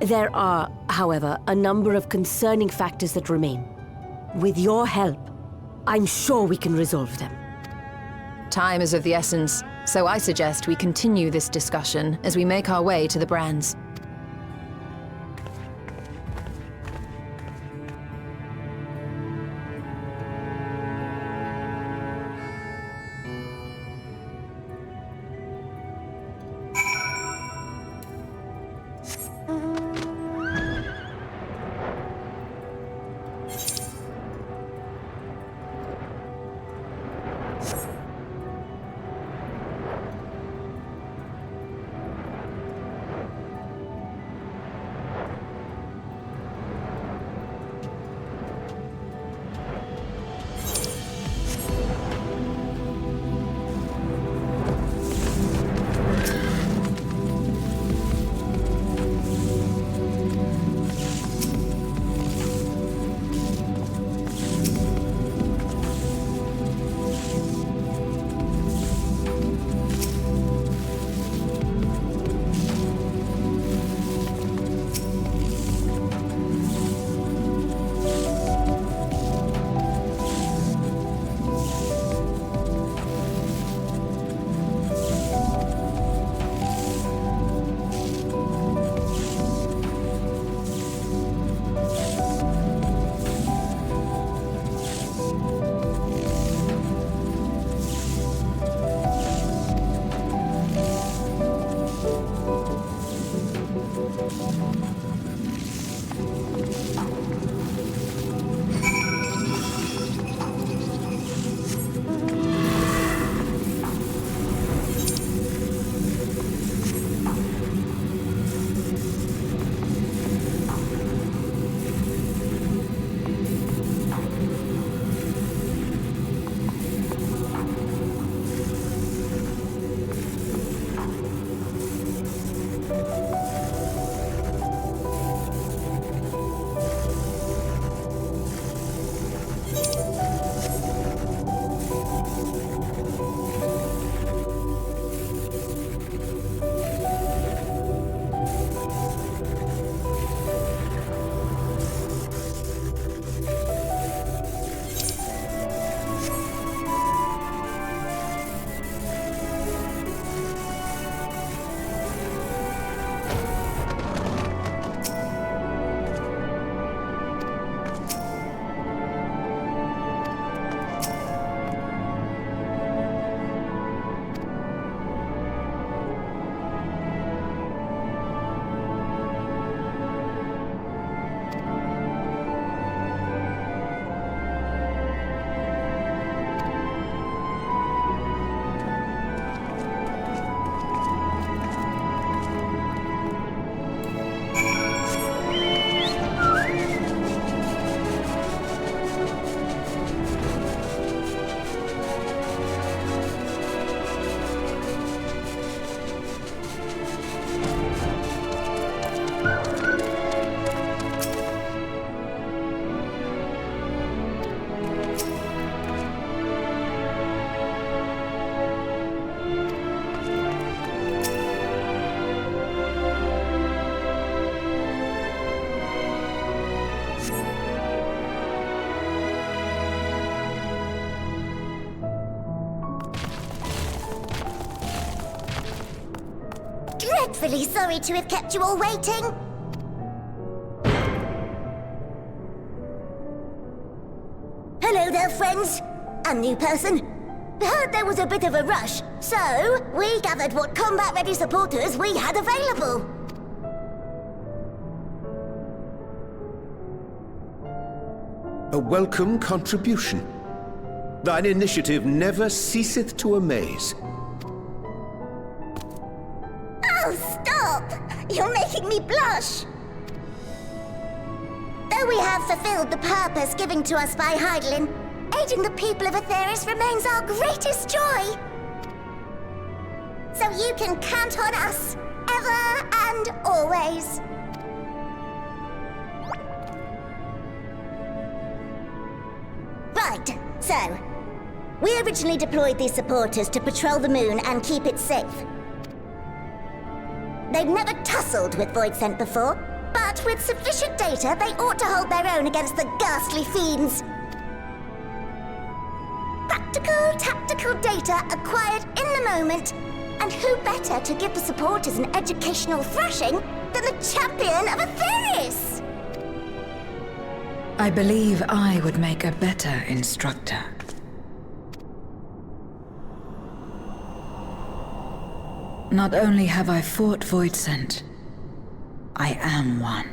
There are, however, a number of concerning factors that remain. With your help, I'm sure we can resolve them. Time is of the essence, so I suggest we continue this discussion as we make our way to the brands. dreadfully sorry to have kept you all waiting. Hello there, friends. And new person. Heard there was a bit of a rush, so we gathered what combat-ready supporters we had available. A welcome contribution. Thine initiative never ceaseth to amaze. Oh, stop! You're making me blush! Though we have fulfilled the purpose given to us by Heidelin, aiding the people of Aetheris remains our greatest joy. So you can count on us, ever and always. Right, so, we originally deployed these supporters to patrol the moon and keep it safe. They've never tussled with Voidsent before, but with sufficient data, they ought to hold their own against the ghastly fiends. Practical, tactical data acquired in the moment, and who better to give the supporters an educational thrashing than the champion of Aetheris? I believe I would make a better instructor. Not only have I fought Voidsent, I am one.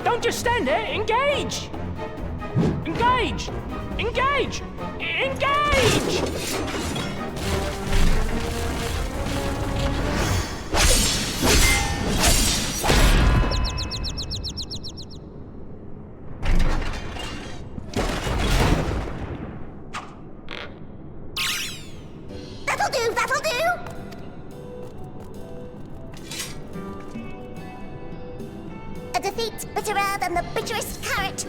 Don't just stand there! Engage! Engage! Engage! Engage! That'll do, that'll do! A defeat bitterer than the bitterest carrot.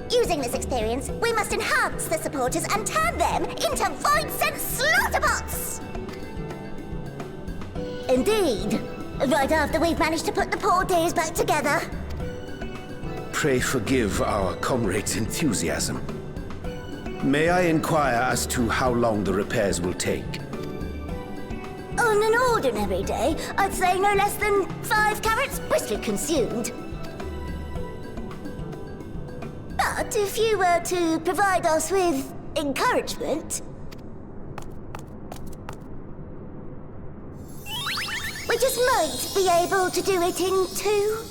Using this experience, we must enhance the supporters and turn them into Voidsent slaughterbots! Indeed. Right after we've managed to put the poor dears back together. Pray forgive our comrade's enthusiasm. May I inquire as to how long the repairs will take? On an ordinary day, I'd say no less than 5 carrots briskly consumed. But if you were to provide us with encouragement, we just might be able to do it in 2.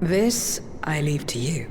This I leave to you.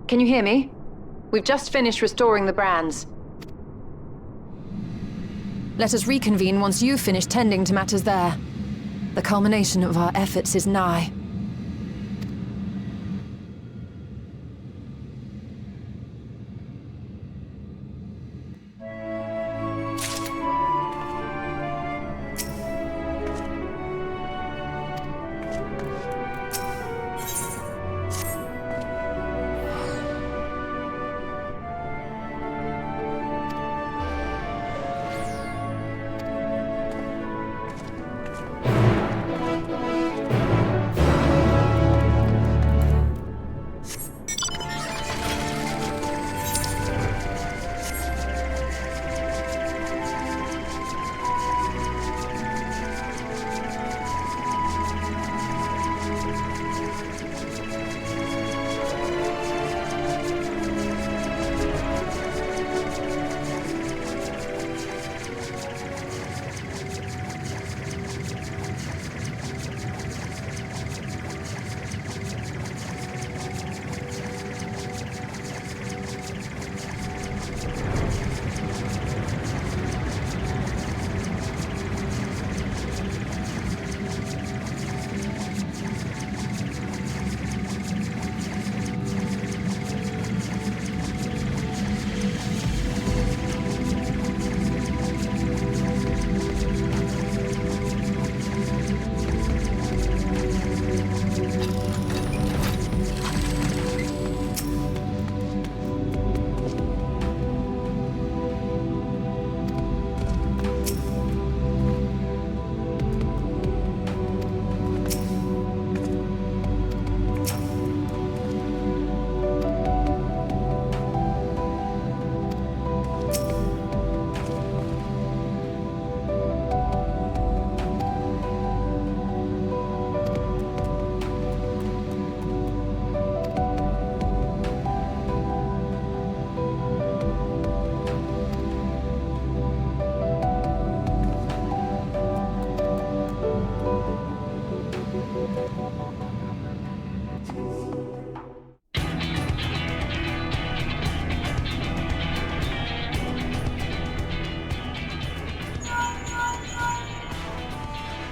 Can you hear me? We've just finished restoring the brands. Let us reconvene once you've finished tending to matters there. The culmination of our efforts is nigh.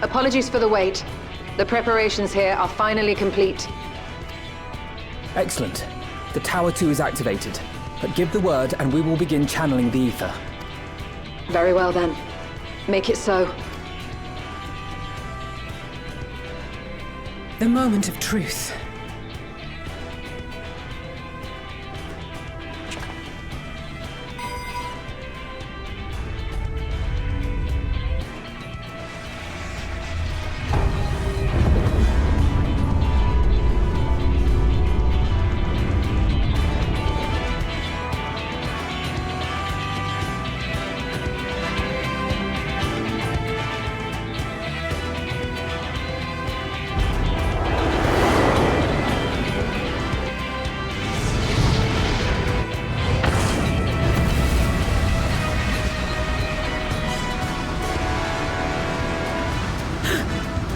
Apologies for the wait. The preparations here are finally complete. Excellent. The Tower 2 is activated. But give the word and we will begin channeling the ether. Very well then. Make it so. The moment of truth.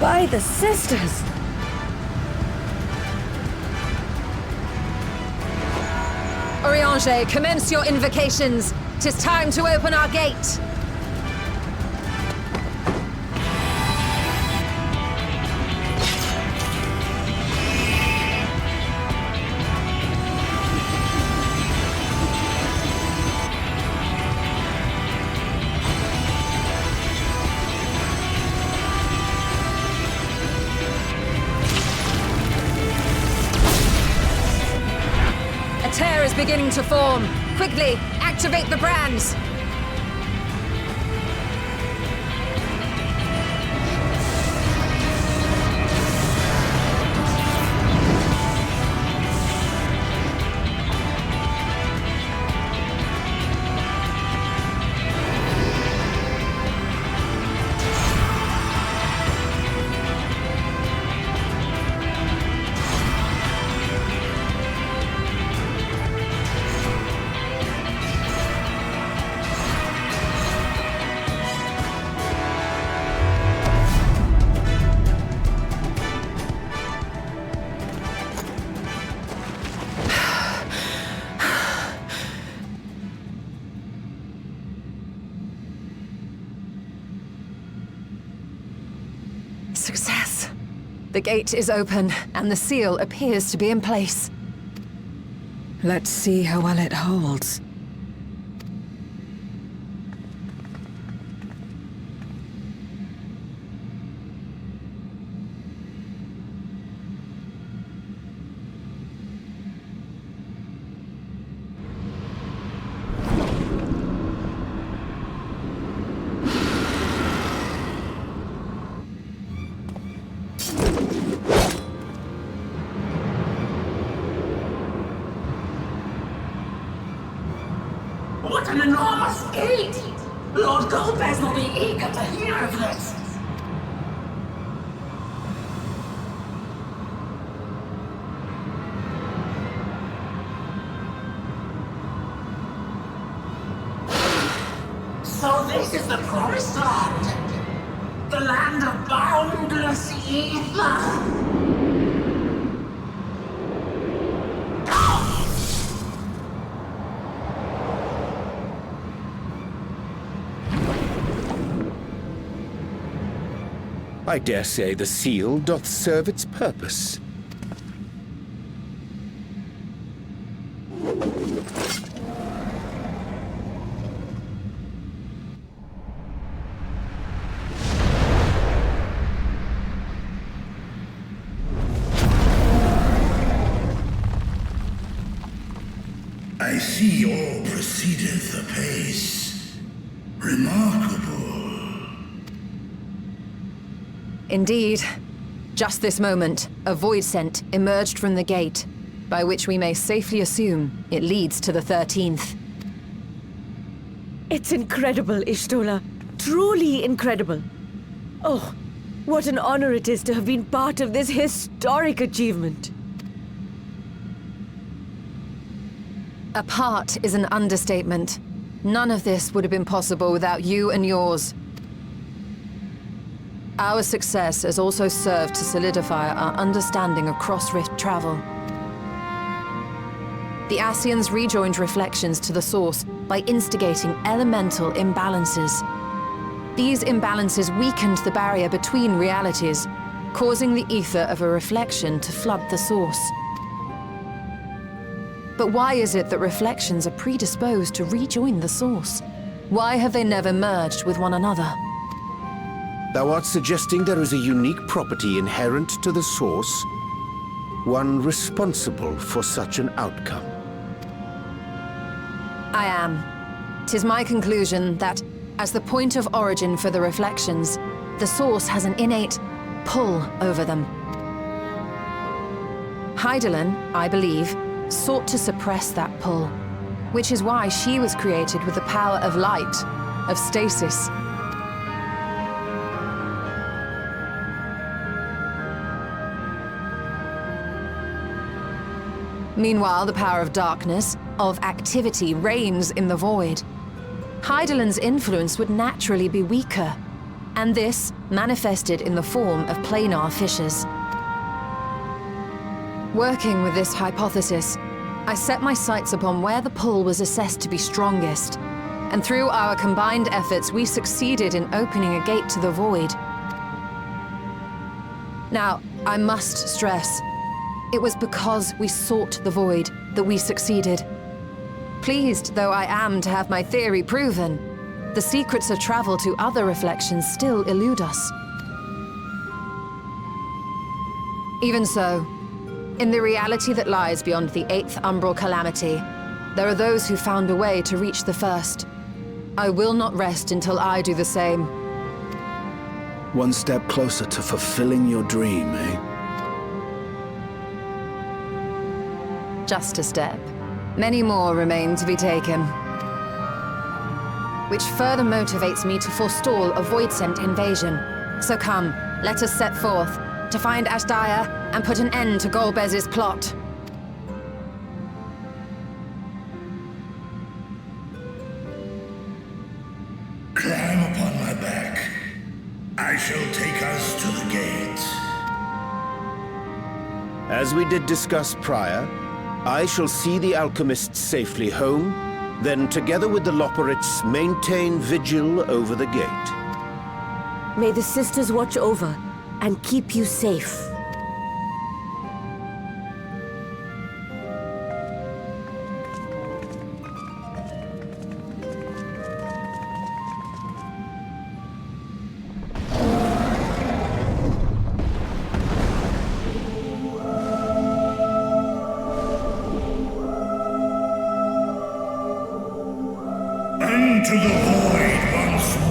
By the sisters! Oriange, commence your invocations. 'Tis time to open our gate. A tear is beginning to form. Quickly, activate the brands. The gate is open, and the seal appears to be in place. Let's see how well it holds. What an enormous gate! Lord Golbez will be eager to hear of this! So this is the promised land? The land of boundless ether? I dare say the seal doth serve its purpose. I see all proceedeth apace. Remarkable. Indeed. Just this moment, a void scent emerged from the gate, by which we may safely assume it leads to the 13th. It's incredible, Ishtola. Truly incredible. Oh, what an honor it is to have been part of this historic achievement. A part is an understatement. None of this would have been possible without you and yours. Our success has also served to solidify our understanding of cross-rift travel. The Ex-scions rejoined reflections to the source by instigating elemental imbalances. These imbalances weakened the barrier between realities, causing the ether of a reflection to flood the source. But why is it that reflections are predisposed to rejoin the source? Why have they never merged with one another? Thou art suggesting there is a unique property inherent to the source, one responsible for such an outcome. I am. 'Tis my conclusion that, as the point of origin for the reflections, the source has an innate pull over them. Hydaelyn, I believe, sought to suppress that pull, which is why she was created with the power of light, of stasis. Meanwhile, the power of darkness, of activity, reigns in the void. Hydaelyn's influence would naturally be weaker, and this manifested in the form of planar fissures. Working with this hypothesis, I set my sights upon where the pull was assessed to be strongest, and through our combined efforts, we succeeded in opening a gate to the void. Now, I must stress, it was because we sought the void that we succeeded. Pleased though I am to have my theory proven, the secrets of travel to other reflections still elude us. Even so, in the reality that lies beyond the 8th umbral calamity, there are those who found a way to reach the first. I will not rest until I do the same. One step closer to fulfilling your dream, eh? Just a step. Many more remain to be taken. Which further motivates me to forestall a void-sent invasion. So come, let us set forth, to find Ashdaya and put an end to Golbez's plot. Climb upon my back. I shall take us to the gate. As we did discuss prior, I shall see the alchemists safely home, then together with the Loporrits maintain vigil over the gate. May the sisters watch over and keep you safe. Into the void once more.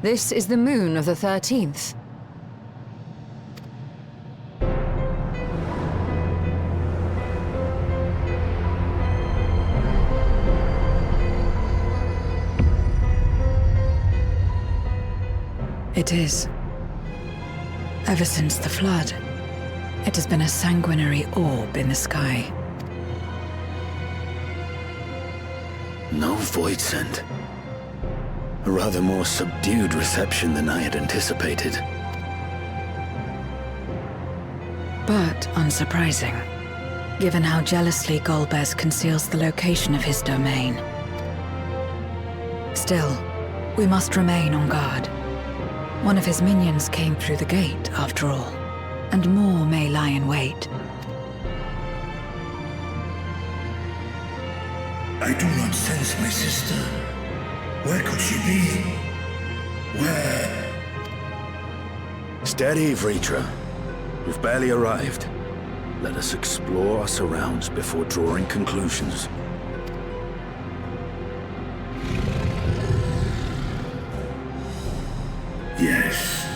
This is the moon of the 13th. It is. Ever since the flood, it has been a sanguinary orb in the sky. No void scent. A rather more subdued reception than I had anticipated. But unsurprising, given how jealously Golbez conceals the location of his domain. Still, we must remain on guard. One of his minions came through the gate, after all, and more may lie in wait. I do not sense my sister. Where could she be? Where? Steady, Vritra. We've barely arrived. Let us explore our surrounds before drawing conclusions. Yes,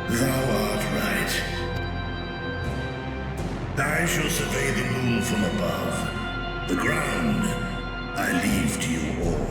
thou art right. I shall survey the moon from above. The ground I leave to you all.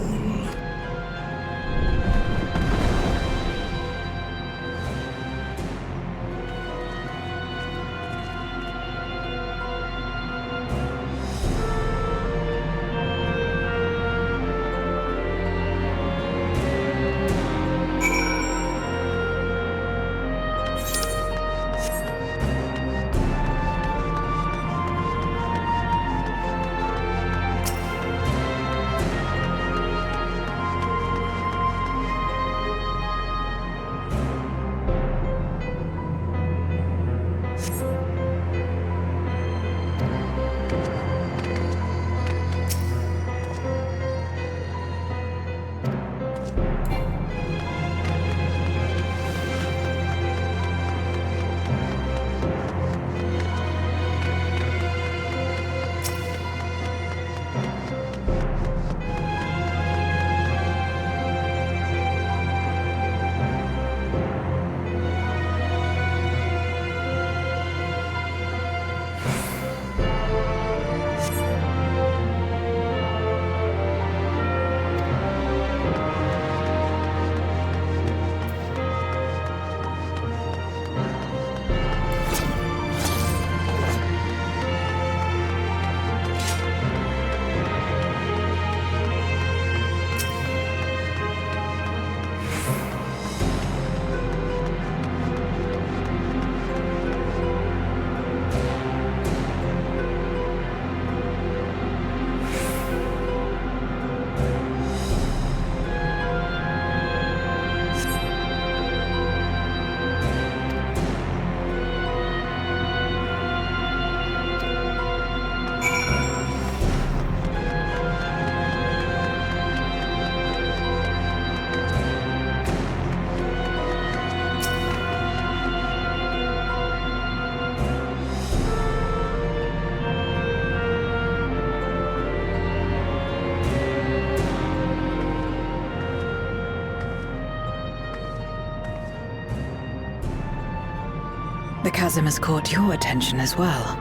The chasm has caught your attention as well.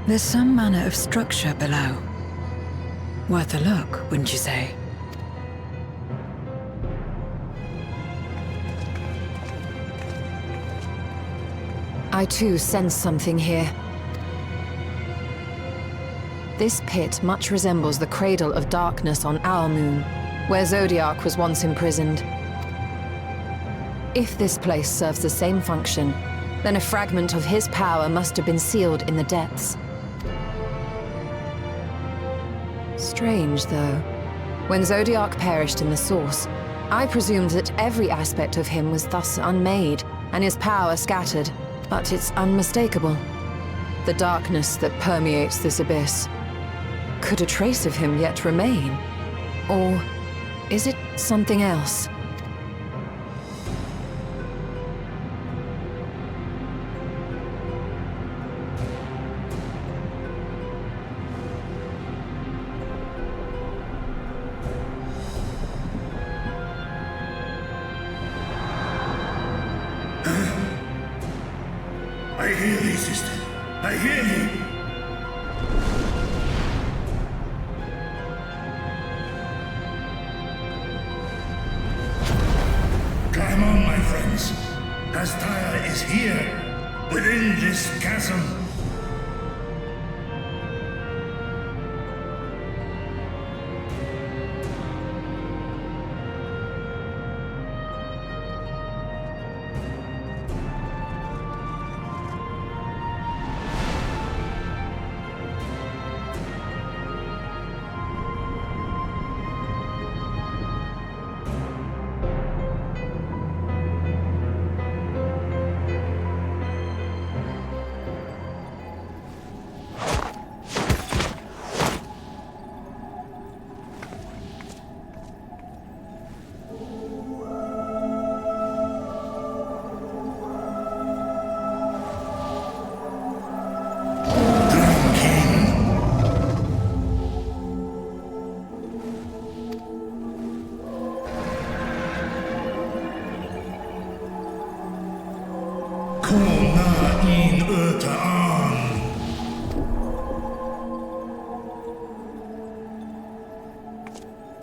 There's some manner of structure below. Worth a look, wouldn't you say? I too sense something here. This pit much resembles the Cradle of Darkness on our moon, where Zodiac was once imprisoned. If this place serves the same function, then a fragment of his power must have been sealed in the depths. Strange, though. When Zodiac perished in the Source, I presumed that every aspect of him was thus unmade, and his power scattered. But it's unmistakable. The darkness that permeates this abyss. Could a trace of him yet remain? Or is it something else? I hear thee, sister. I hear thee. Climb on, my friends. Astaya is here, within this chasm.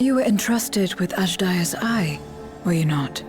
You were entrusted with Ajdaya's eye, were you not?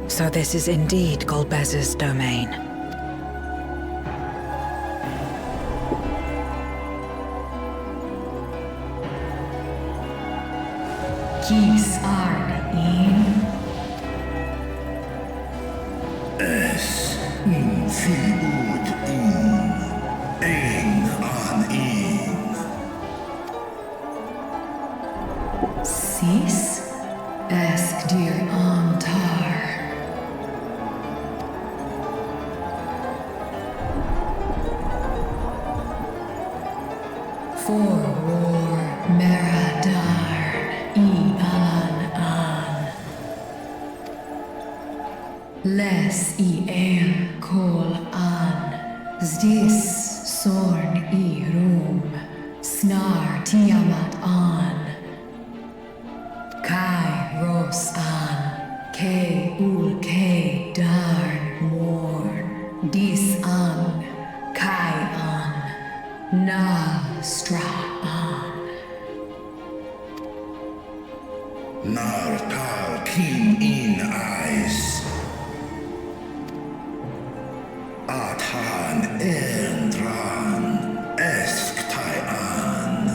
So this is indeed Golbez's domain. Kis arg in. Es fiud in. Ein an in. Sis esk dir antar. Les I el kol an, zdis sorn I rum, snar tiamat an. Kai ros an, ke ul ke darn morn, dis an, kai an, na stra an. Nar tal kin in eyes. Athan endran esk tai an.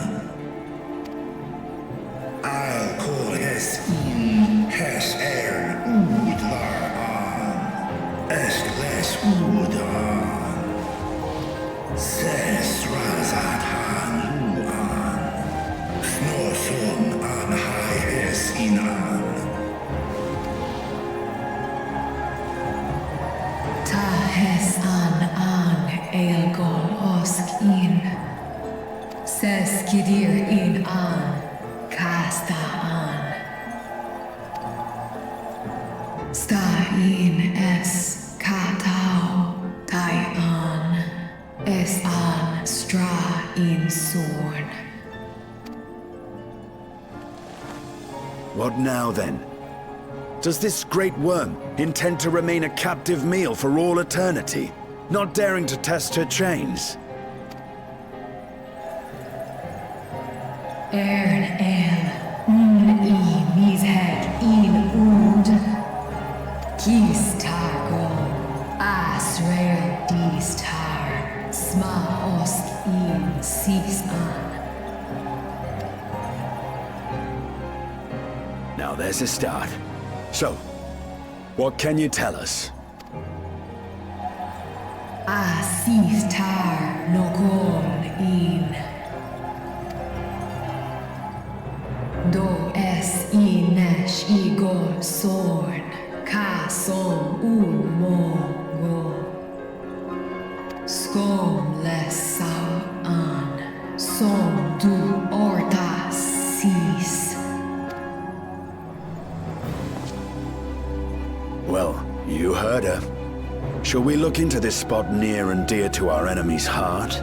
I'll call hes in hes udlar an. Esk les udan. Ses razathan luan. Snorson an hai hes inan. Ta hes an elgol osk in. Ses kidir in an, kasta an. Sta in es katao, tai an. Es an stra in sorn. What now, then? Does this great worm intend to remain a captive meal for all eternity, not daring to test her chains? Ern I mished in ud. Kis targol, Asrael dis tar, sma osk in sis an. Now there's a start. So, what can you tell us? Sis tar nokon in. Do es I nesh igol sorn, ka som mongo. Skom les sau an, som du orta sis. Well, you heard her. Shall we look into this spot near and dear to our enemy's heart?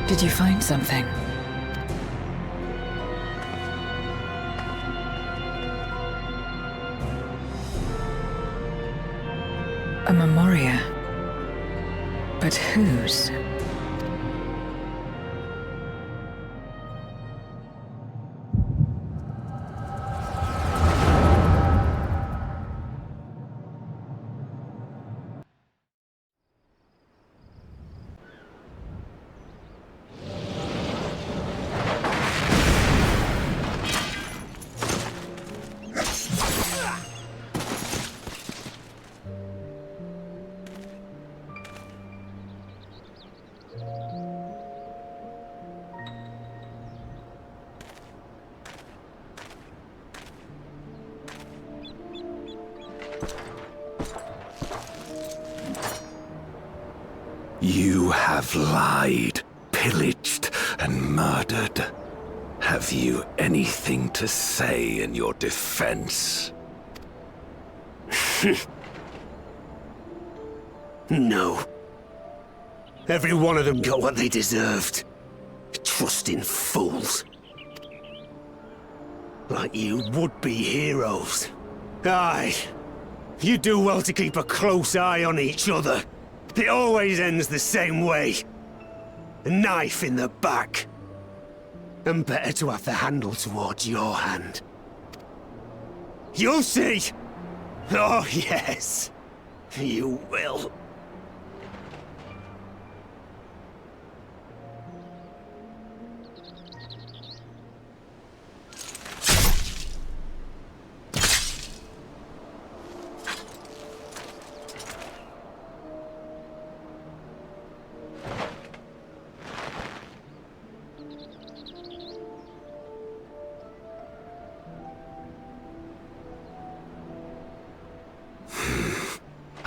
Did you find something? A memoria. But whose? You have lied, pillaged, and murdered. Have you anything to say in your defense? No. Every one of them got what they deserved. Trusting fools. Like you would-be heroes. Aye. You do well to keep a close eye on each other. It always ends the same way. A knife in the back. And better to have the handle towards your hand. You'll see! Oh, yes. You will.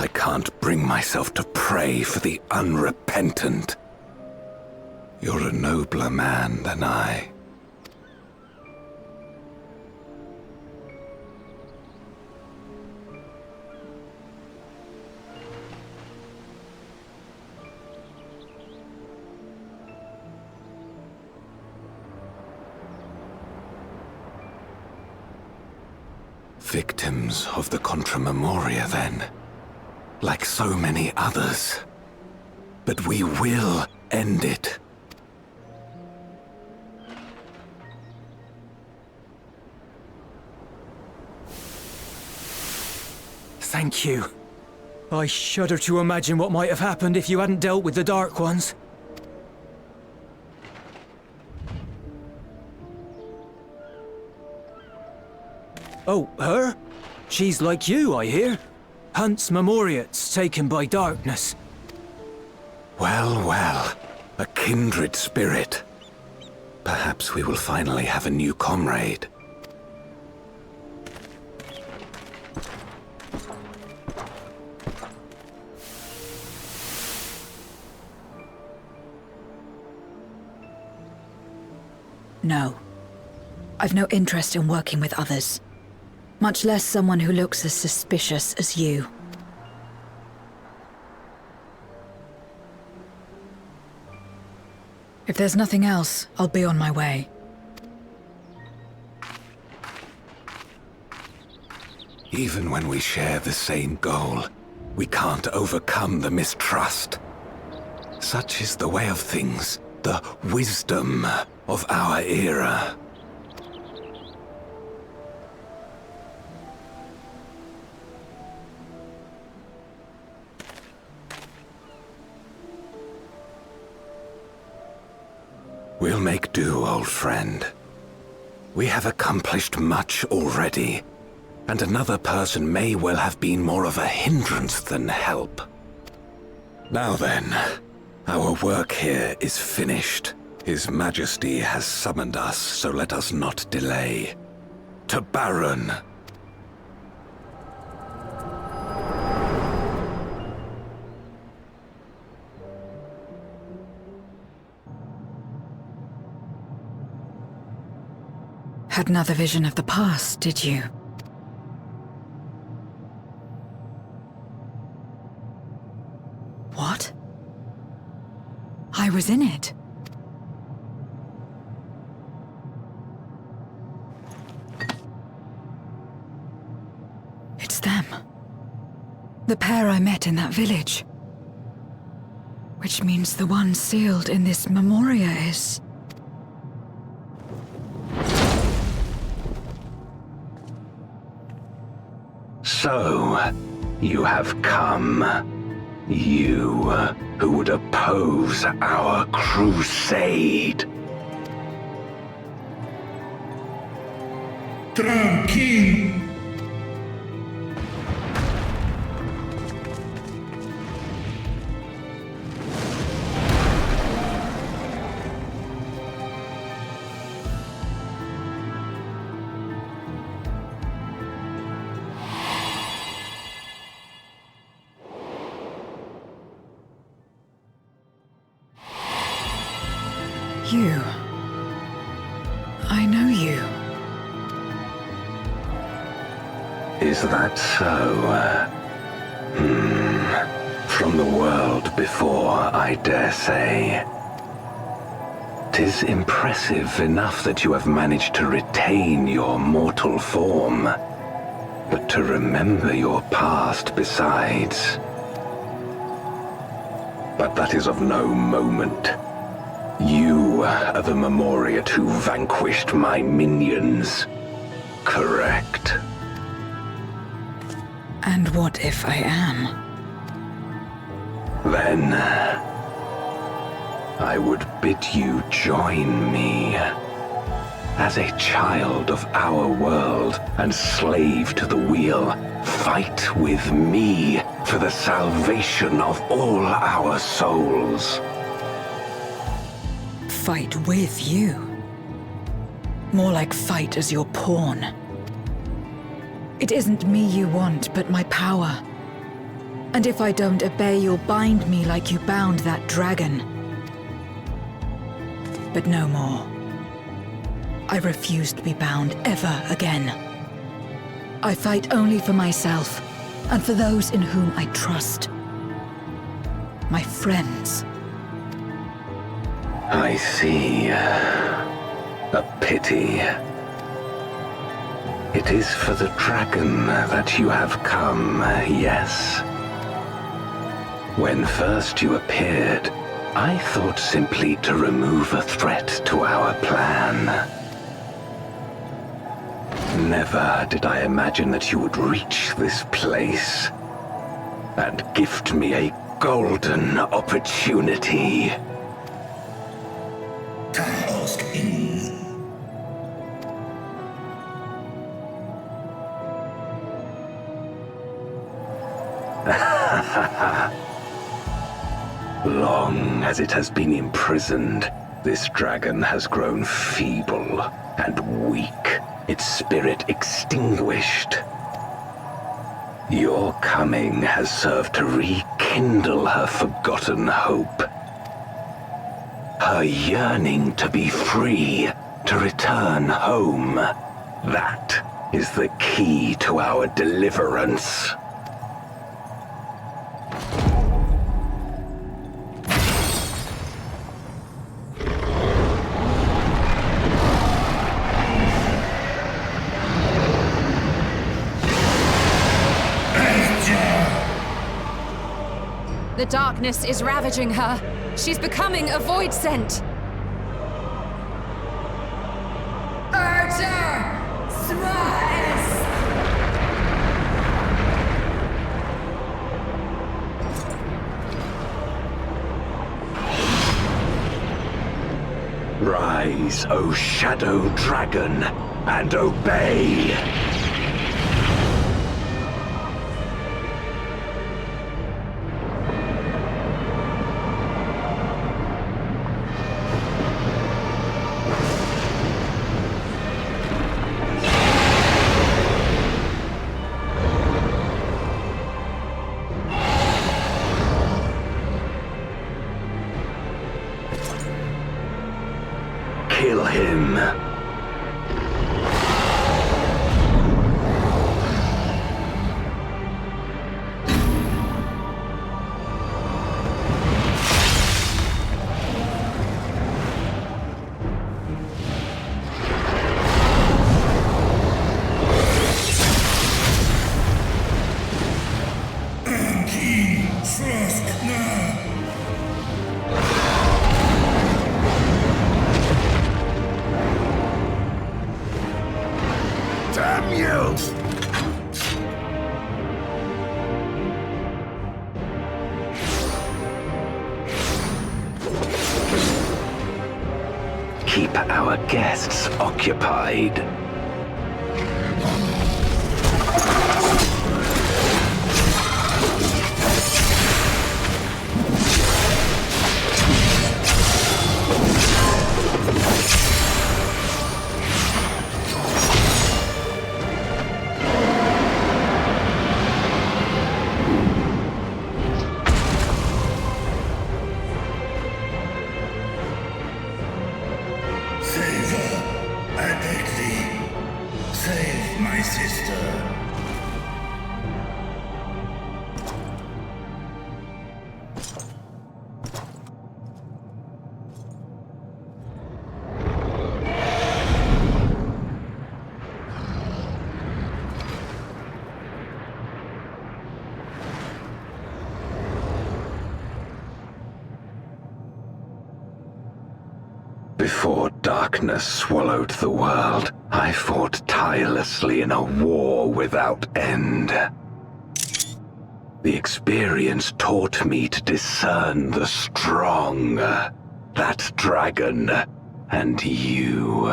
I can't bring myself to pray for the unrepentant. You're a nobler man than I. Victims of the Contra Memoria, then. Like so many others. But we will end it. Thank you. I shudder to imagine what might have happened if you hadn't dealt with the Dark Ones. Oh, her? She's like you, I hear. Hunts Memoriats taken by darkness. Well, well. A kindred spirit. Perhaps we will finally have a new comrade. No. I've no interest in working with others. Much less someone who looks as suspicious as you. If there's nothing else, I'll be on my way. Even when we share the same goal, we can't overcome the mistrust. Such is the way of things, the wisdom of our era. We'll make do, old friend. We have accomplished much already, and another person may well have been more of a hindrance than help. Now then, our work here is finished. His Majesty has summoned us, so let us not delay. To Baron! Had another vision of the past, did you? What? I was in it. It's them. The pair I met in that village. Which means the one sealed in this memoria is... So, you have come. You, who would oppose our crusade. Tranquilo. You. I know you. Is that so? From the world before, I dare say. 'Tis impressive enough that you have managed to retain your mortal form, but to remember your past besides. But that is of no moment. You are the Memoriat who vanquished my minions, correct? And what if I am? Then I would bid you join me. As a child of our world and slave to the wheel, fight with me for the salvation of all our souls. Fight with you? More like fight as your pawn. It isn't me you want, but my power. And if I don't obey, you'll bind me like you bound that dragon. But no more. I refuse to be bound ever again. I fight only for myself, and for those in whom I trust. My friends. I see. A pity. It is for the dragon that you have come, yes? When first you appeared, I thought simply to remove a threat to our plan. Never did I imagine that you would reach this place and gift me a golden opportunity. Taosk in. Long as it has been imprisoned, this dragon has grown feeble and weak, its spirit extinguished. Your coming has served to rekindle her forgotten hope. Her yearning to be free, to return home. That is the key to our deliverance. The darkness is ravaging her. She's becoming a void scent. Archer! Smash! Rise, O Shadow Dragon, and obey! Kill him. Damn you! Keep our guests occupied. sister. Before darkness swallowed the world, I fought tirelessly in a war without end. The experience taught me to discern the strong, that dragon, and you.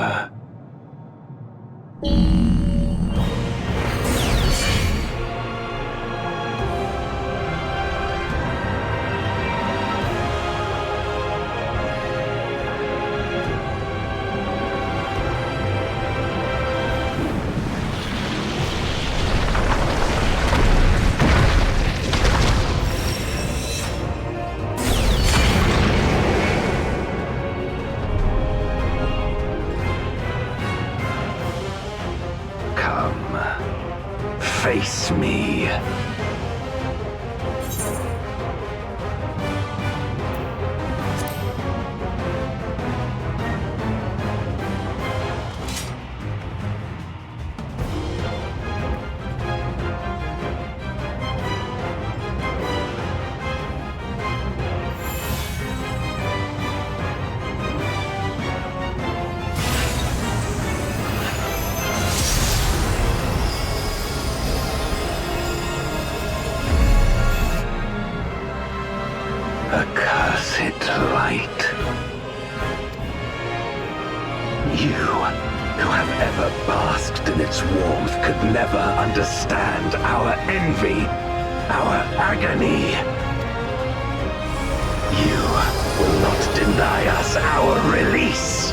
Face me. Accursed light. You, who have ever basked in its warmth, could never understand our envy, our agony. You will not deny us our release.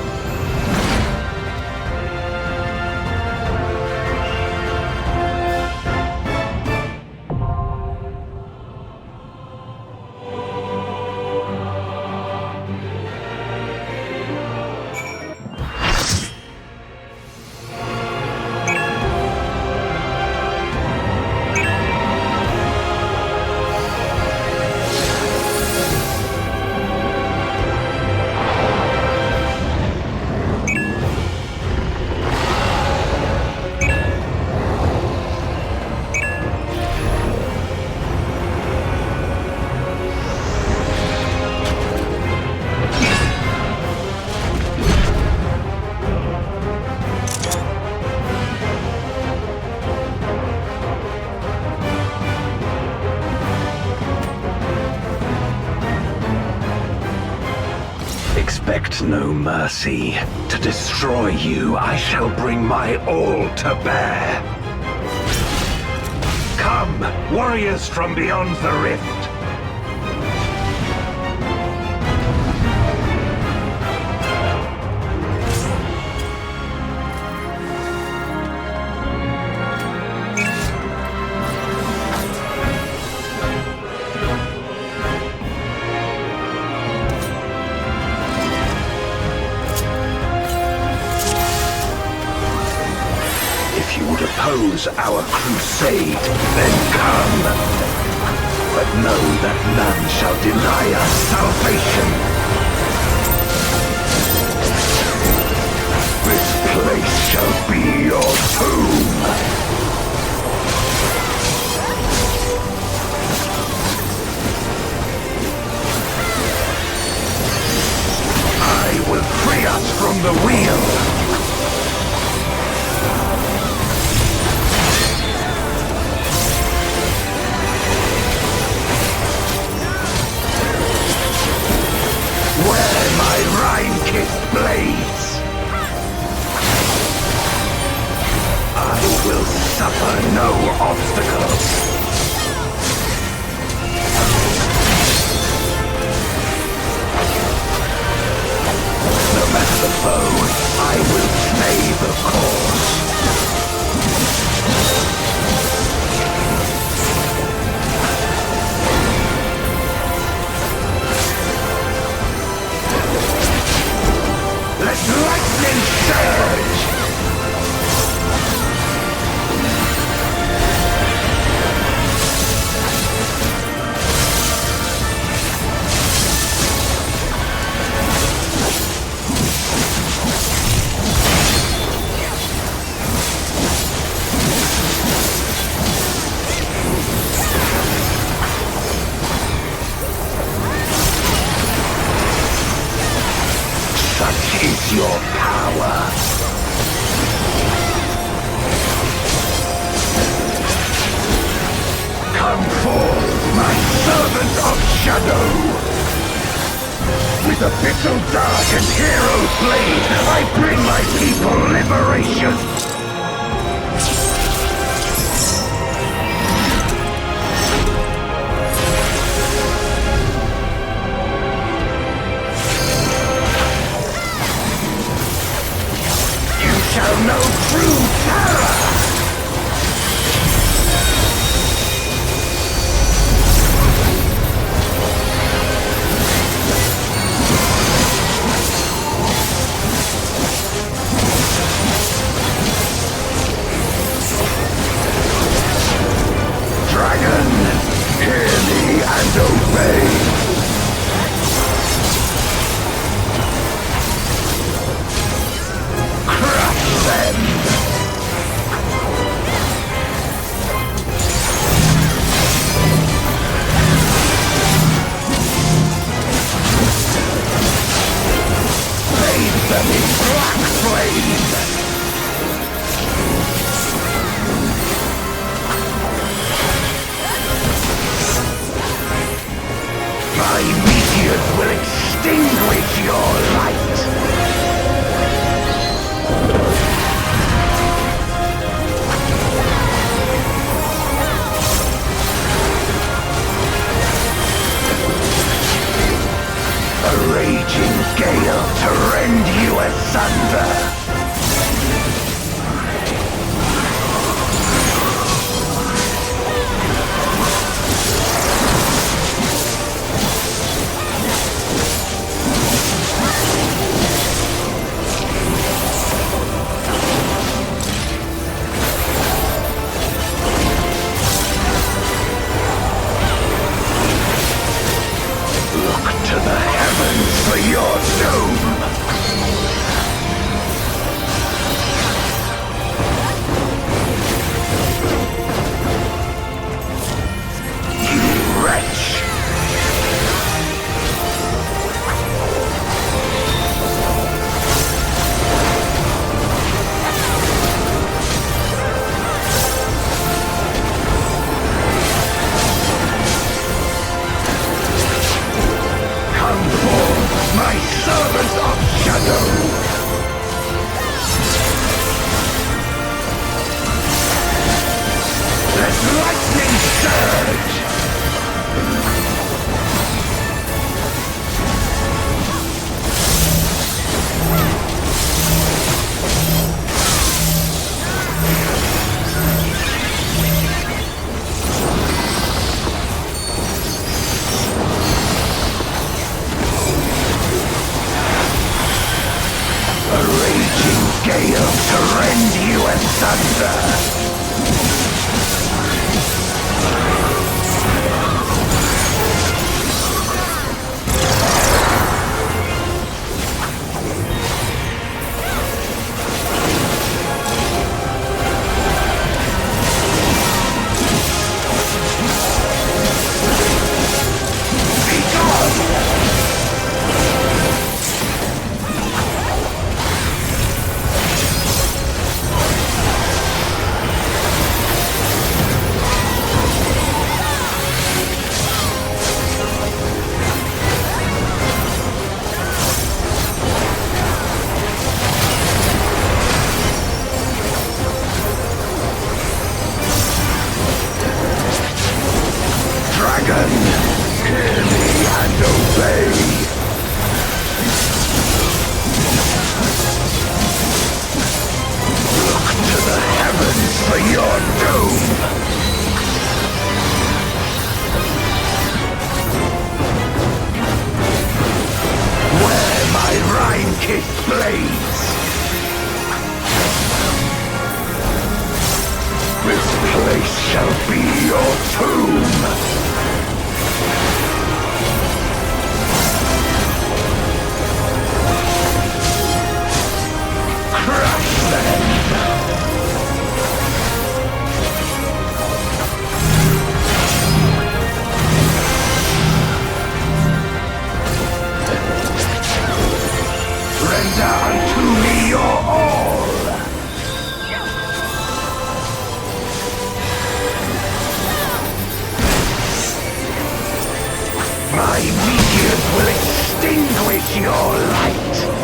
Expect no mercy. To destroy you, I shall bring my all to bear. Come, warriors from beyond the rift. Oppose our crusade, then come. But know that none shall deny us salvation. This place shall be your tomb. I will free us from the wheel. Rime-kissed blades. I will suffer no obstacles. No matter the foe, I will stay the course. Let lightning surge! Abyssal dark and hero's blade, I bring my people liberation! You shall know true terror! Dragon, hear me and obey! Crush them! Bathe them in black flame! My meteors will extinguish your light! A raging gale to rend you asunder! Look to the heavens for your doom! You wretch! Come forth, my servant of shadow! Let lightning surge! A raging gale to rend you asunder! Dragon, hear me and obey! Look to the heavens for your doom! Where my rime-kissed blades! This place shall be your tomb! Crush them! Render unto me your all! face your light!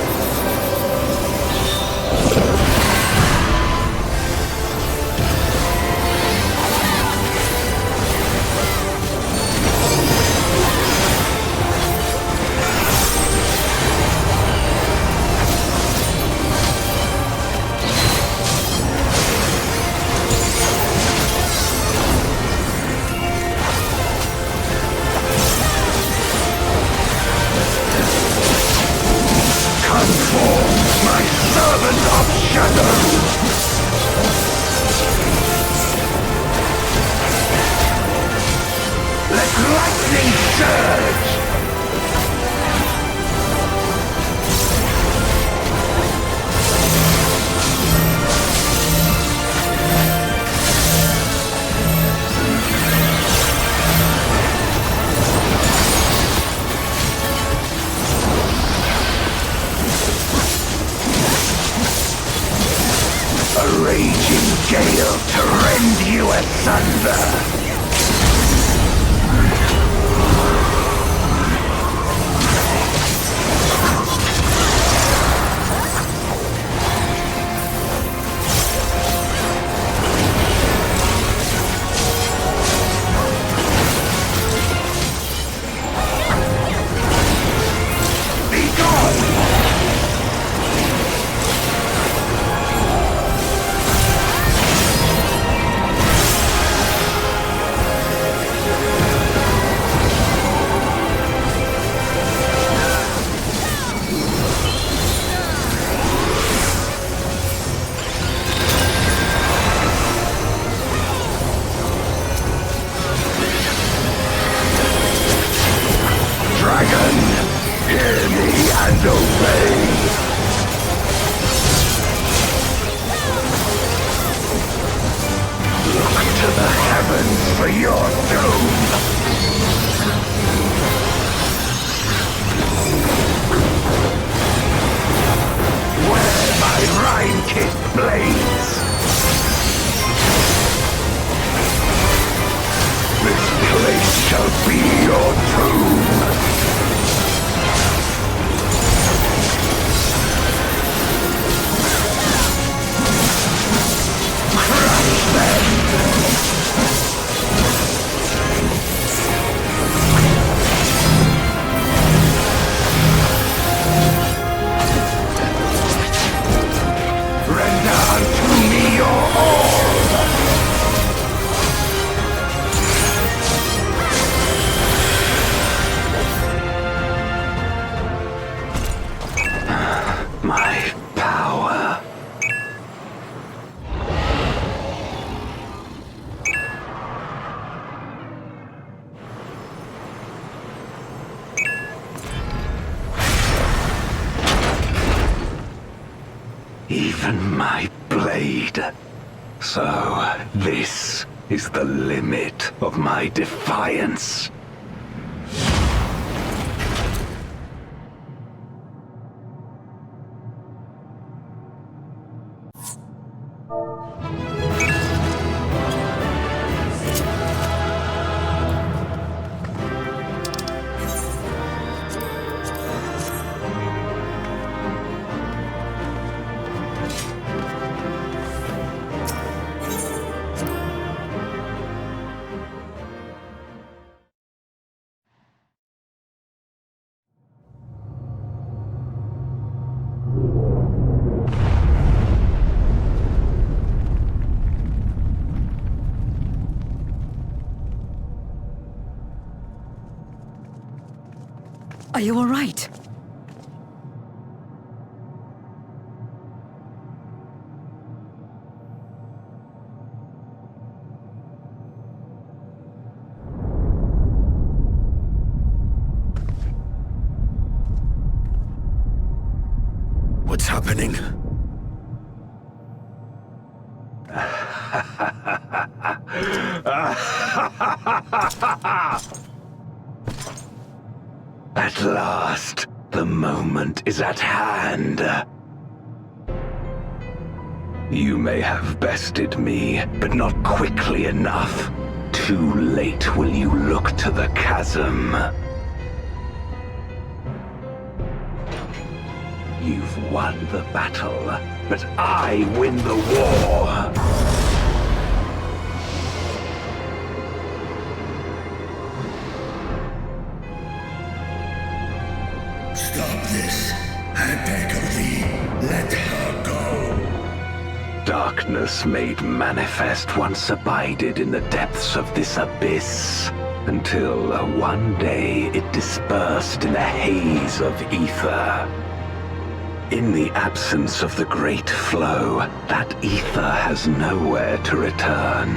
Even my blade. So, this is the limit of my defiance. Are you all right? What's happening? At last, the moment is at hand. You may have bested me, but not quickly enough. Too late will you look to the chasm. You've won the battle, but I win the war! Stop this. I beg of thee, let her go. Darkness made manifest once abided in the depths of this abyss, until one day it dispersed in a haze of ether. In the absence of the great flow, that ether has nowhere to return.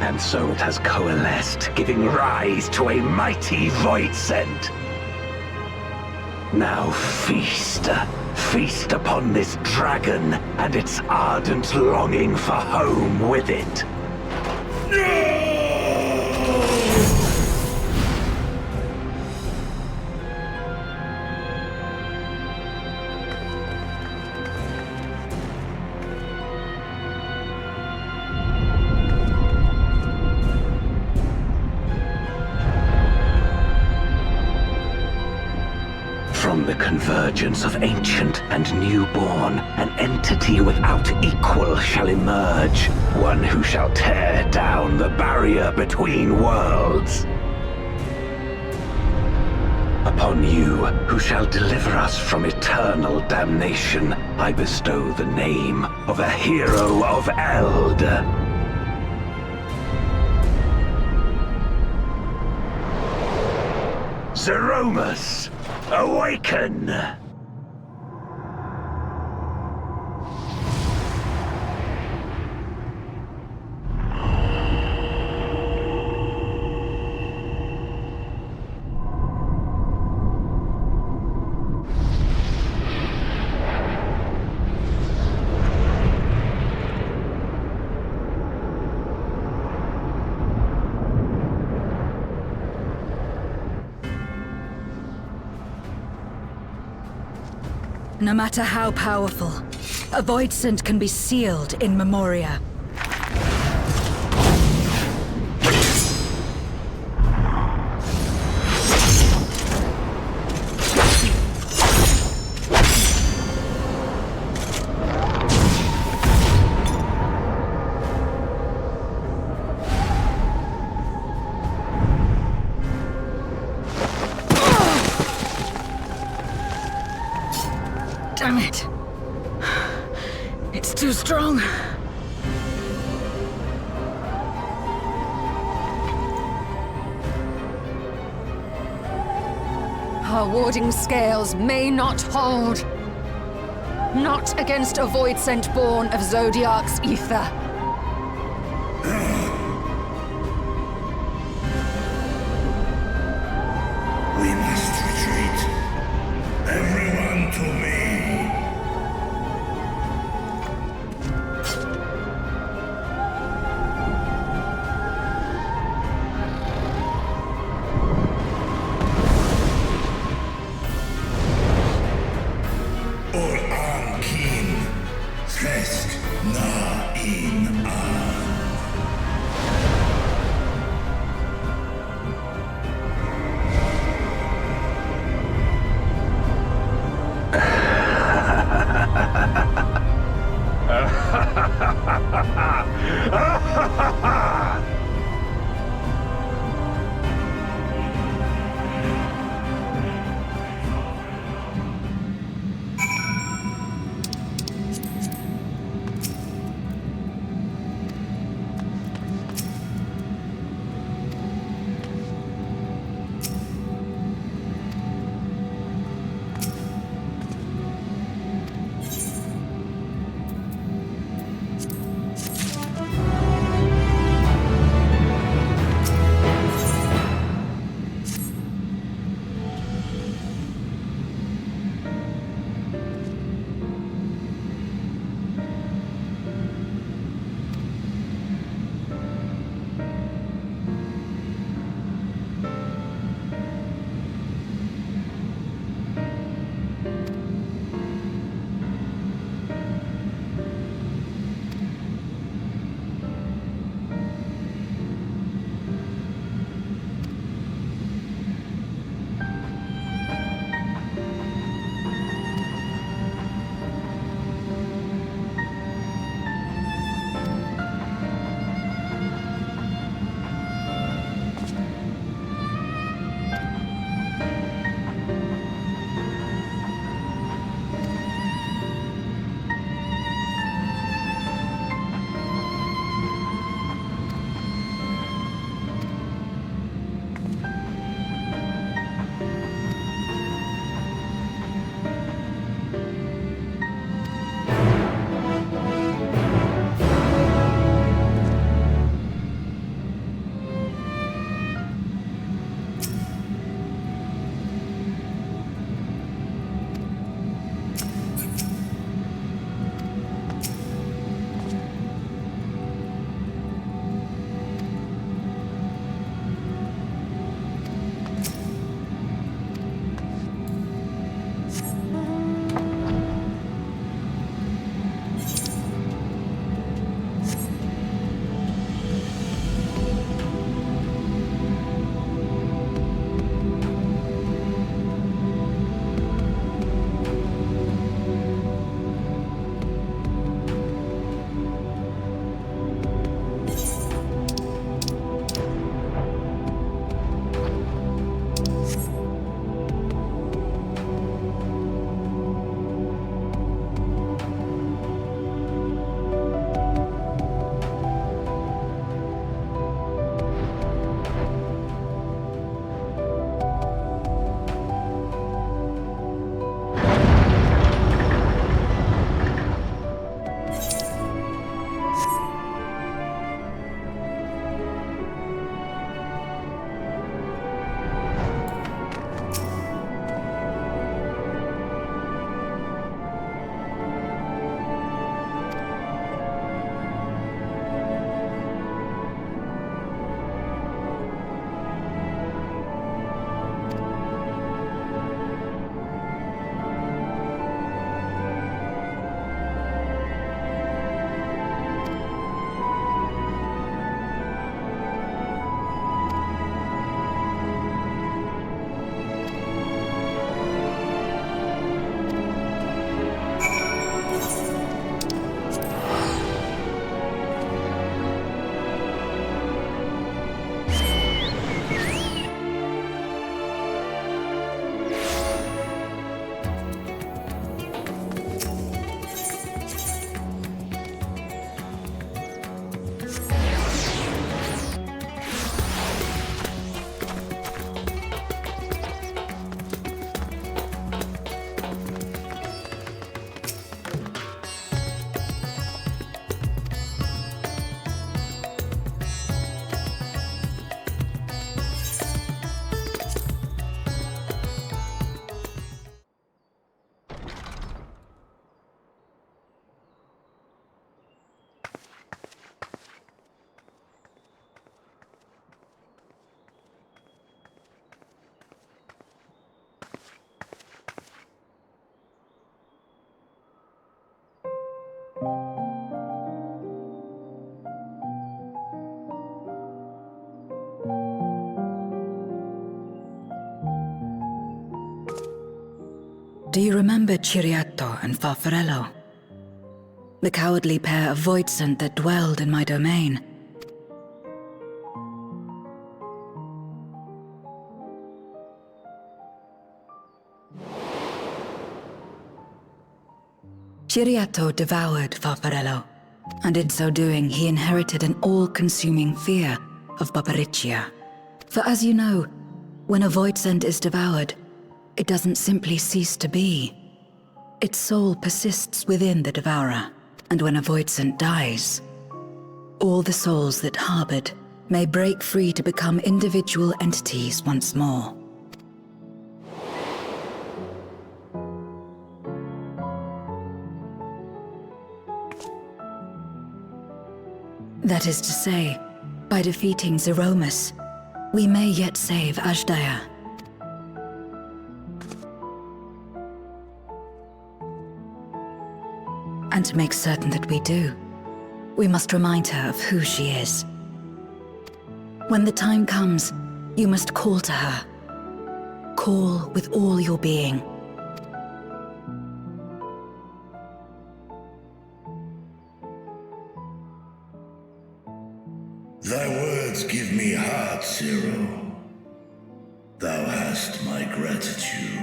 And so it has coalesced, giving rise to a mighty voidsent. Now feast. Feast upon this dragon and its ardent longing for home with it. From the convergence of ancient and newborn, an entity without equal shall emerge, one who shall tear down the barrier between worlds. Upon you, who shall deliver us from eternal damnation, I bestow the name of a hero of Eld. Zeromus, awaken! No matter how powerful, a voidsent can be sealed in Memoria. Damn it. It's too strong. Our warding scales may not hold. Not against a voidsent born of Zodiark's ether. We must retreat. Everyone to me. Or Ankin. Fest na in. Do you remember Ciriato and Farfarello? The cowardly pair of voidsent that dwelled in my domain? Ciriato devoured Farfarello, and in so doing he inherited an all-consuming fear of Barbariccia. For as you know, when a voidsent is devoured, it doesn't simply cease to be. Its soul persists within the devourer, and when a voidsent dies, all the souls that harbored may break free to become individual entities once more. That is to say, by defeating Zeromus, we may yet save Azdaja. And to make certain that we do, we must remind her of who she is. When the time comes, you must call to her. Call with all your being. Thy words give me heart, Zero. Thou hast my gratitude.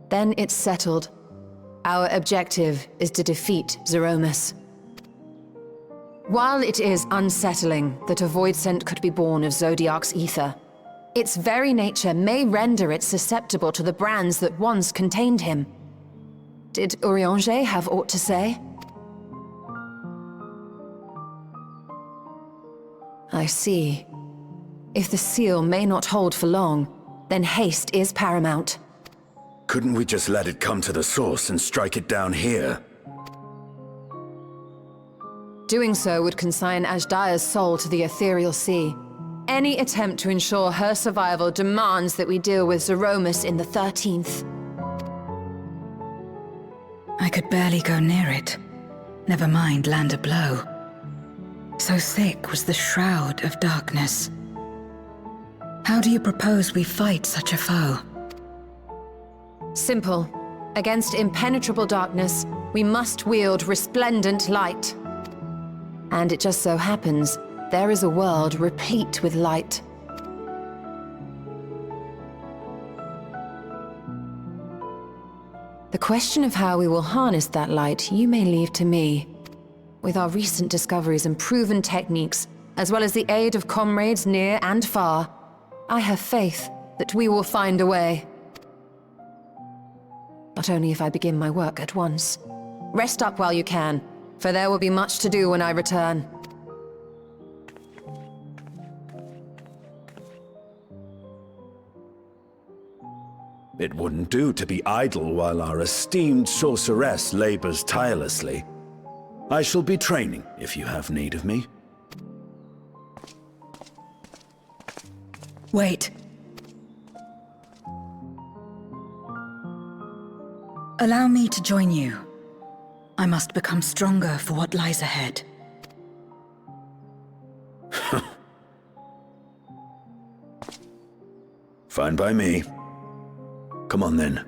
Then it's settled. Our objective is to defeat Zeromus. While it is unsettling that a voidsent could be born of Zodiark's ether, its very nature may render it susceptible to the brands that once contained him. Did Urianger have aught to say? I see. If the seal may not hold for long, then haste is paramount. Couldn't we just let it come to the source and strike it down here? Doing so would consign Azdaja's soul to the ethereal sea. Any attempt to ensure her survival demands that we deal with Zeromus in the 13th. I could barely go near it. Never mind land a blow. So thick was the shroud of darkness. How do you propose we fight such a foe? Simple. Against impenetrable darkness, we must wield resplendent light. And it just so happens, there is a world replete with light. The question of how we will harness that light, you may leave to me. With our recent discoveries and proven techniques, as well as the aid of comrades near and far, I have faith that we will find a way. But only if I begin my work at once. Rest up while you can, for there will be much to do when I return. It wouldn't do to be idle while our esteemed sorceress labors tirelessly. I shall be training if you have need of me. Wait. Allow me to join you. I must become stronger for what lies ahead. Fine by me. Come on then.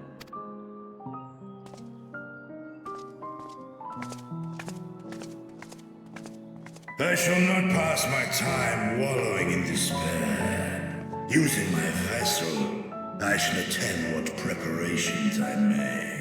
I shall not pass my time wallowing in despair. Using my vessel, I shall attend what preparations I may.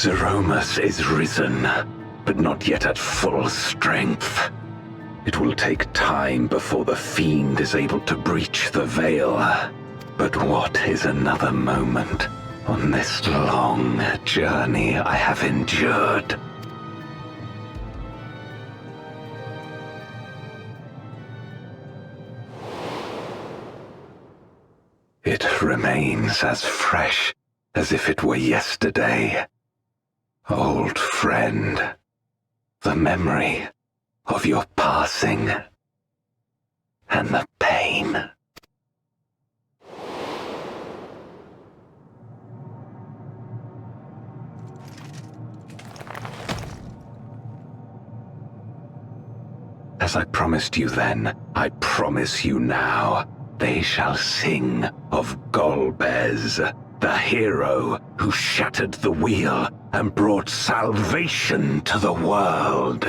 Zeromus is risen, but not yet at full strength. It will take time before the fiend is able to breach the veil. But what is another moment on this long journey I have endured? It remains as fresh as if it were yesterday. Old friend, the memory of your passing and the pain. As I promised you then, I promise you now, they shall sing of Golbez, the hero who shattered the wheel and brought salvation to the world.